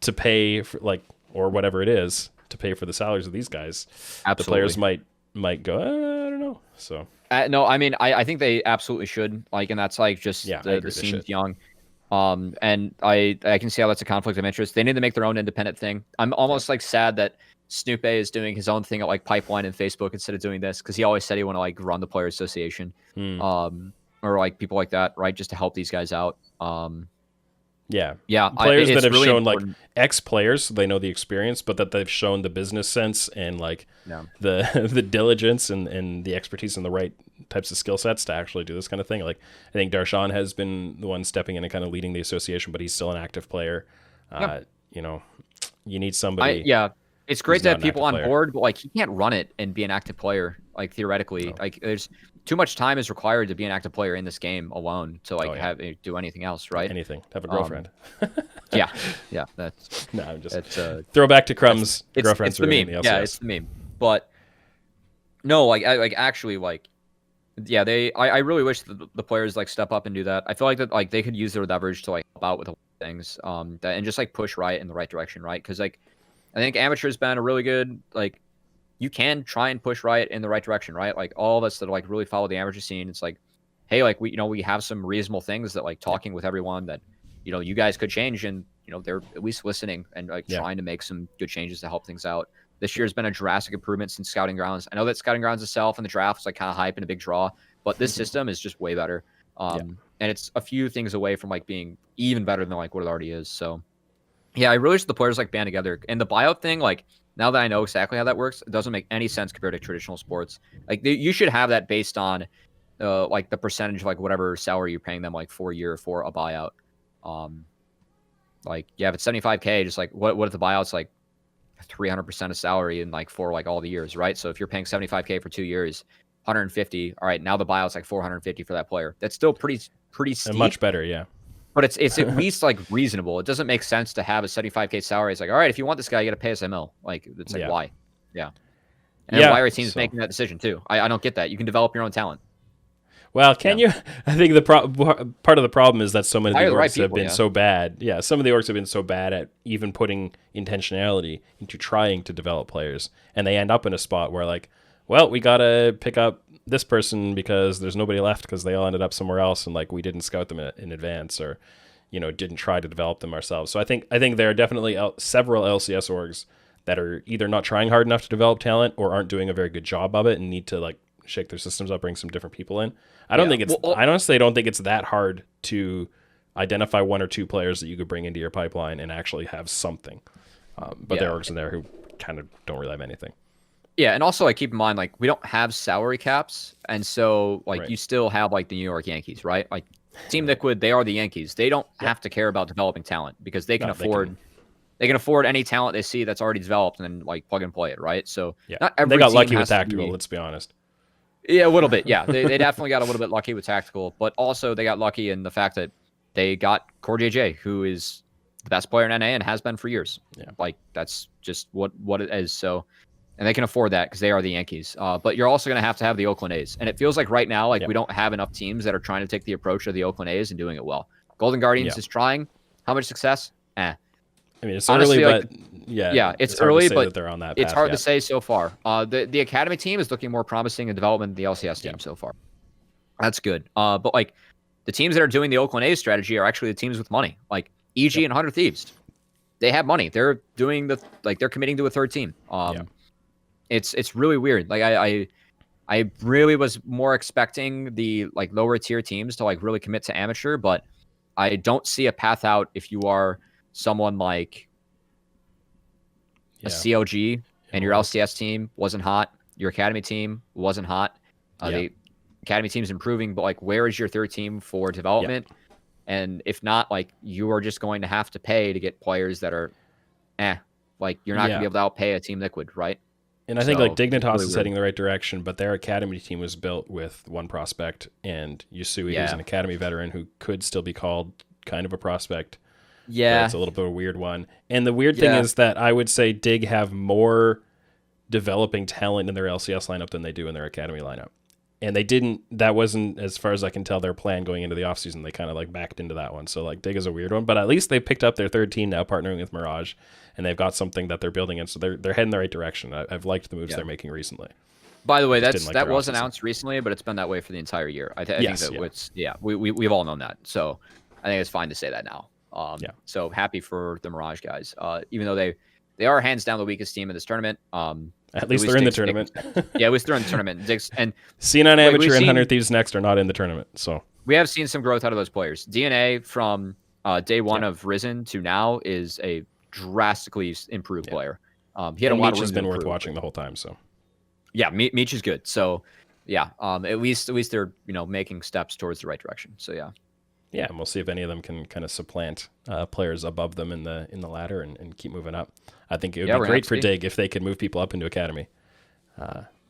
to pay for, like, or whatever it is, to pay for the salaries of these guys? Absolutely. The players might go, I don't know. So no, I mean, I think they absolutely should. Like, and that's like just the scene's young. And I can see how that's a conflict of interest. They need to make their own independent thing. I'm almost like sad that Snoop A is doing his own thing at like Pipeline and Facebook instead of doing this, because he always said he want to like run the Player Association, or like people like that, right? Just to help these guys out. Yeah. Players that have really shown important. like ex-players, so they know the experience, but that they've shown the business sense and like the diligence and the expertise and the right types of skill sets to actually do this kind of thing. Like I think Darshan has been the one stepping in and kind of leading the association, but he's still an active player. You know, you need somebody. It's great to have people on board, but like he can't run it and be an active player. Like theoretically, like there's too much time is required to be an active player in this game alone to like do anything else, right? Anything, have a girlfriend. That's no. I'm just throw back to Crumb's girlfriend. It's the meme. It's the meme. But no, like actually I really wish the players like step up and do that. I feel like that like they could use their leverage to like help out with things, and just like push Riot in the right direction, right? Because like I think Amateur's been a really good, like, you can try and push Riot in the right direction, right? Like all of us that like really follow the amateur scene, it's like, hey, like we have some reasonable things that like talking with everyone that, you guys could change, and they're at least listening and like trying to make some good changes to help things out. This year's been a drastic improvement since Scouting Grounds. I know that Scouting Grounds itself and the draft was like kind of hype and a big draw, but this system is just way better. And it's a few things away from like being even better than like what it already is. So yeah, I really wish the players like band together. And the buyout thing, like now that I know exactly how that works, it doesn't make any sense compared to traditional sports. Like you should have that based on like the percentage of like whatever salary you're paying them like for a year for a buyout. Like if it's 75K, just like what if the buyout's like 300% of salary in like for like all the years, right? So if you're paying 75K for 2 years, 150, all right, now the buyout's like 450 for that player. That's still pretty steep. And much better, yeah. But it's at least like reasonable. It doesn't make sense to have a 75K salary. It's like, all right, if you want this guy, you got to pay us ML. Like it's like why? Yeah. And why are teams making that decision too? I don't get that. You can develop your own talent. Well, can you? I think the part of the problem is that so many of the orgs have been so bad. Yeah, some of the orgs have been so bad at even putting intentionality into trying to develop players, and they end up in a spot where like, well, we gotta pick up this person because there's nobody left because they all ended up somewhere else, and like we didn't scout them in advance, or didn't try to develop them ourselves. So I think there are definitely several LCS orgs that are either not trying hard enough to develop talent or aren't doing a very good job of it and need to like shake their systems up, bring some different people in. I honestly don't think it's that hard to identify one or two players that you could bring into your pipeline and actually have something. But there are orgs in there who kind of don't really have anything. Yeah, and also like keep in mind like we don't have salary caps, and so like you still have like the New York Yankees, right? Like Team Liquid, they are the Yankees. They don't have to care about developing talent because they can afford they can afford any talent they see that's already developed and then like plug and play it, right? So not every they got team lucky has with tactical, let's be honest. Yeah, a little bit. Yeah, they definitely got a little bit lucky with tactical, but also they got lucky in the fact that they got Core JJ, who is the best player in NA and has been for years. Yeah. Like, that's just what it is. So, and they can afford that because they are the Yankees. But you're also going to have the Oakland A's. And it feels like right now, like we don't have enough teams that are trying to take the approach of the Oakland A's and doing it well. Golden Guardians is trying. How much success? I mean, it's honestly, early, but it's early, but they're on that it's path hard to say so far. The Academy team is looking more promising in development than the LCS team so far. That's good. But like the teams that are doing the Oakland A's strategy are actually the teams with money, like EG and 100 Thieves. They have money. They're doing they're committing to a third team. It's really weird. Like I really was more expecting the like lower tier teams to like really commit to amateur, but I don't see a path out if you are someone like a CLG and your LCS team wasn't hot, your Academy team wasn't hot. The Academy team's improving, but like where is your third team for development? And if not, like you are just going to have to pay to get players that are like you're not gonna be able to outpay a Team Liquid, right? And I think like Dignitas is heading the right direction, but their Academy team was built with one prospect and Yusui, who's an Academy veteran who could still be called kind of a prospect. Yeah. It's a little bit of a weird one. And the weird thing is that I would say Dig have more developing talent in their LCS lineup than they do in their Academy lineup. And that wasn't, as far as I can tell, their plan going into the offseason. They kind of like backed into that one. So like Dig is a weird one, but at least they picked up their third team now, partnering with Mirage, and they've got something that they're building in. So they're heading the right direction. I've liked the moves they're making recently. By the way, that was announced recently, but it's been that way for the entire year. I think that we've all known that. So I think it's fine to say that now. So happy for the Mirage guys. Even though they are hands down the weakest team in this tournament. At least they're in the tournament. At least they're in the tournament. And Xenon Amateur and 100 Thieves Next are not in the tournament. So we have seen some growth out of those players. DNA from day one of Risen to now is a drastically improved player. He had a lot of room has been to worth improve. watching the whole time. So Meech is good. So at least they're making steps towards the right direction. So yeah, and we'll see if any of them can kind of supplant players above them in the ladder and keep moving up. I think it would be great for Dig if they could move people up into Academy.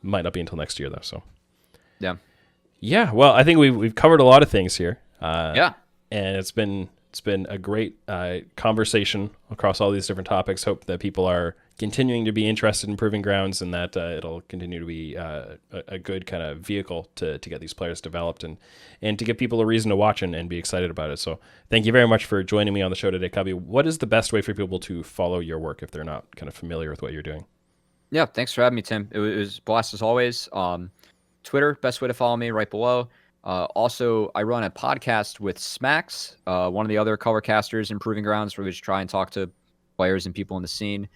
Might not be until next year though. So yeah. Well, I think we've covered a lot of things here. And it's been a great conversation across all these different topics. Hope that people are continuing to be interested in Proving Grounds and that it'll continue to be a good kind of vehicle to get these players developed and to give people a reason to watch and be excited about it. So thank you very much for joining me on the show today, Cubby. What is the best way for people to follow your work if they're not kind of familiar with what you're doing? Yeah, thanks for having me, Tim. It was a blast as always. Twitter, best way to follow me, right below. Also, I run a podcast with Smacks, one of the other color casters in Proving Grounds, where we just try and talk to players and people in the scene.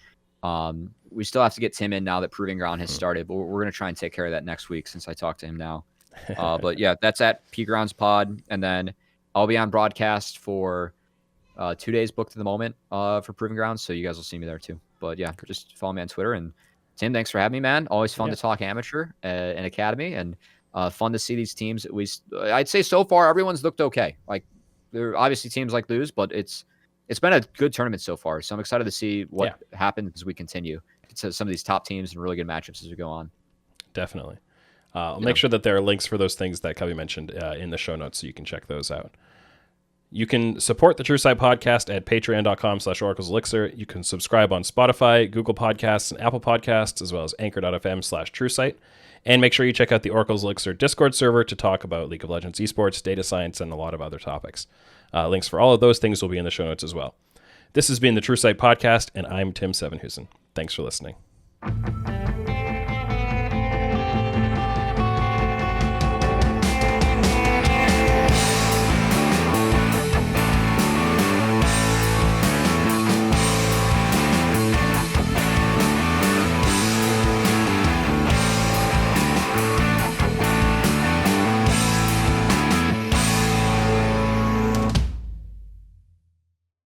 We still have to get Tim in now that Proving Ground has started, but we're going to try and take care of that next week since I talked to him now. But yeah, that's at P Grounds Pod. And then I'll be on broadcast for 2 days booked at the moment for Proving Grounds. So you guys will see me there too. But yeah, just follow me on Twitter. And Tim, thanks for having me, man. Always fun to talk amateur and Academy, and fun to see these teams. At least I'd say so far, everyone's looked okay. Like there are obviously teams like lose, but it's been a good tournament so far. So I'm excited to see what happens as we continue to some of these top teams and really good matchups as we go on. Definitely. I'll make sure that there are links for those things that Cubby mentioned in the show notes so you can check those out. You can support the True Sight podcast at patreon.com/OraclesElixir. You can subscribe on Spotify, Google Podcasts, and Apple Podcasts, as well as anchor.fm/TrueSight. And make sure you check out the Oracle's Elixir Discord server to talk about League of Legends esports, data science, and a lot of other topics. Links for all of those things will be in the show notes as well. This has been the True Sight podcast, and I'm Tim Sevenhusen. Thanks for listening.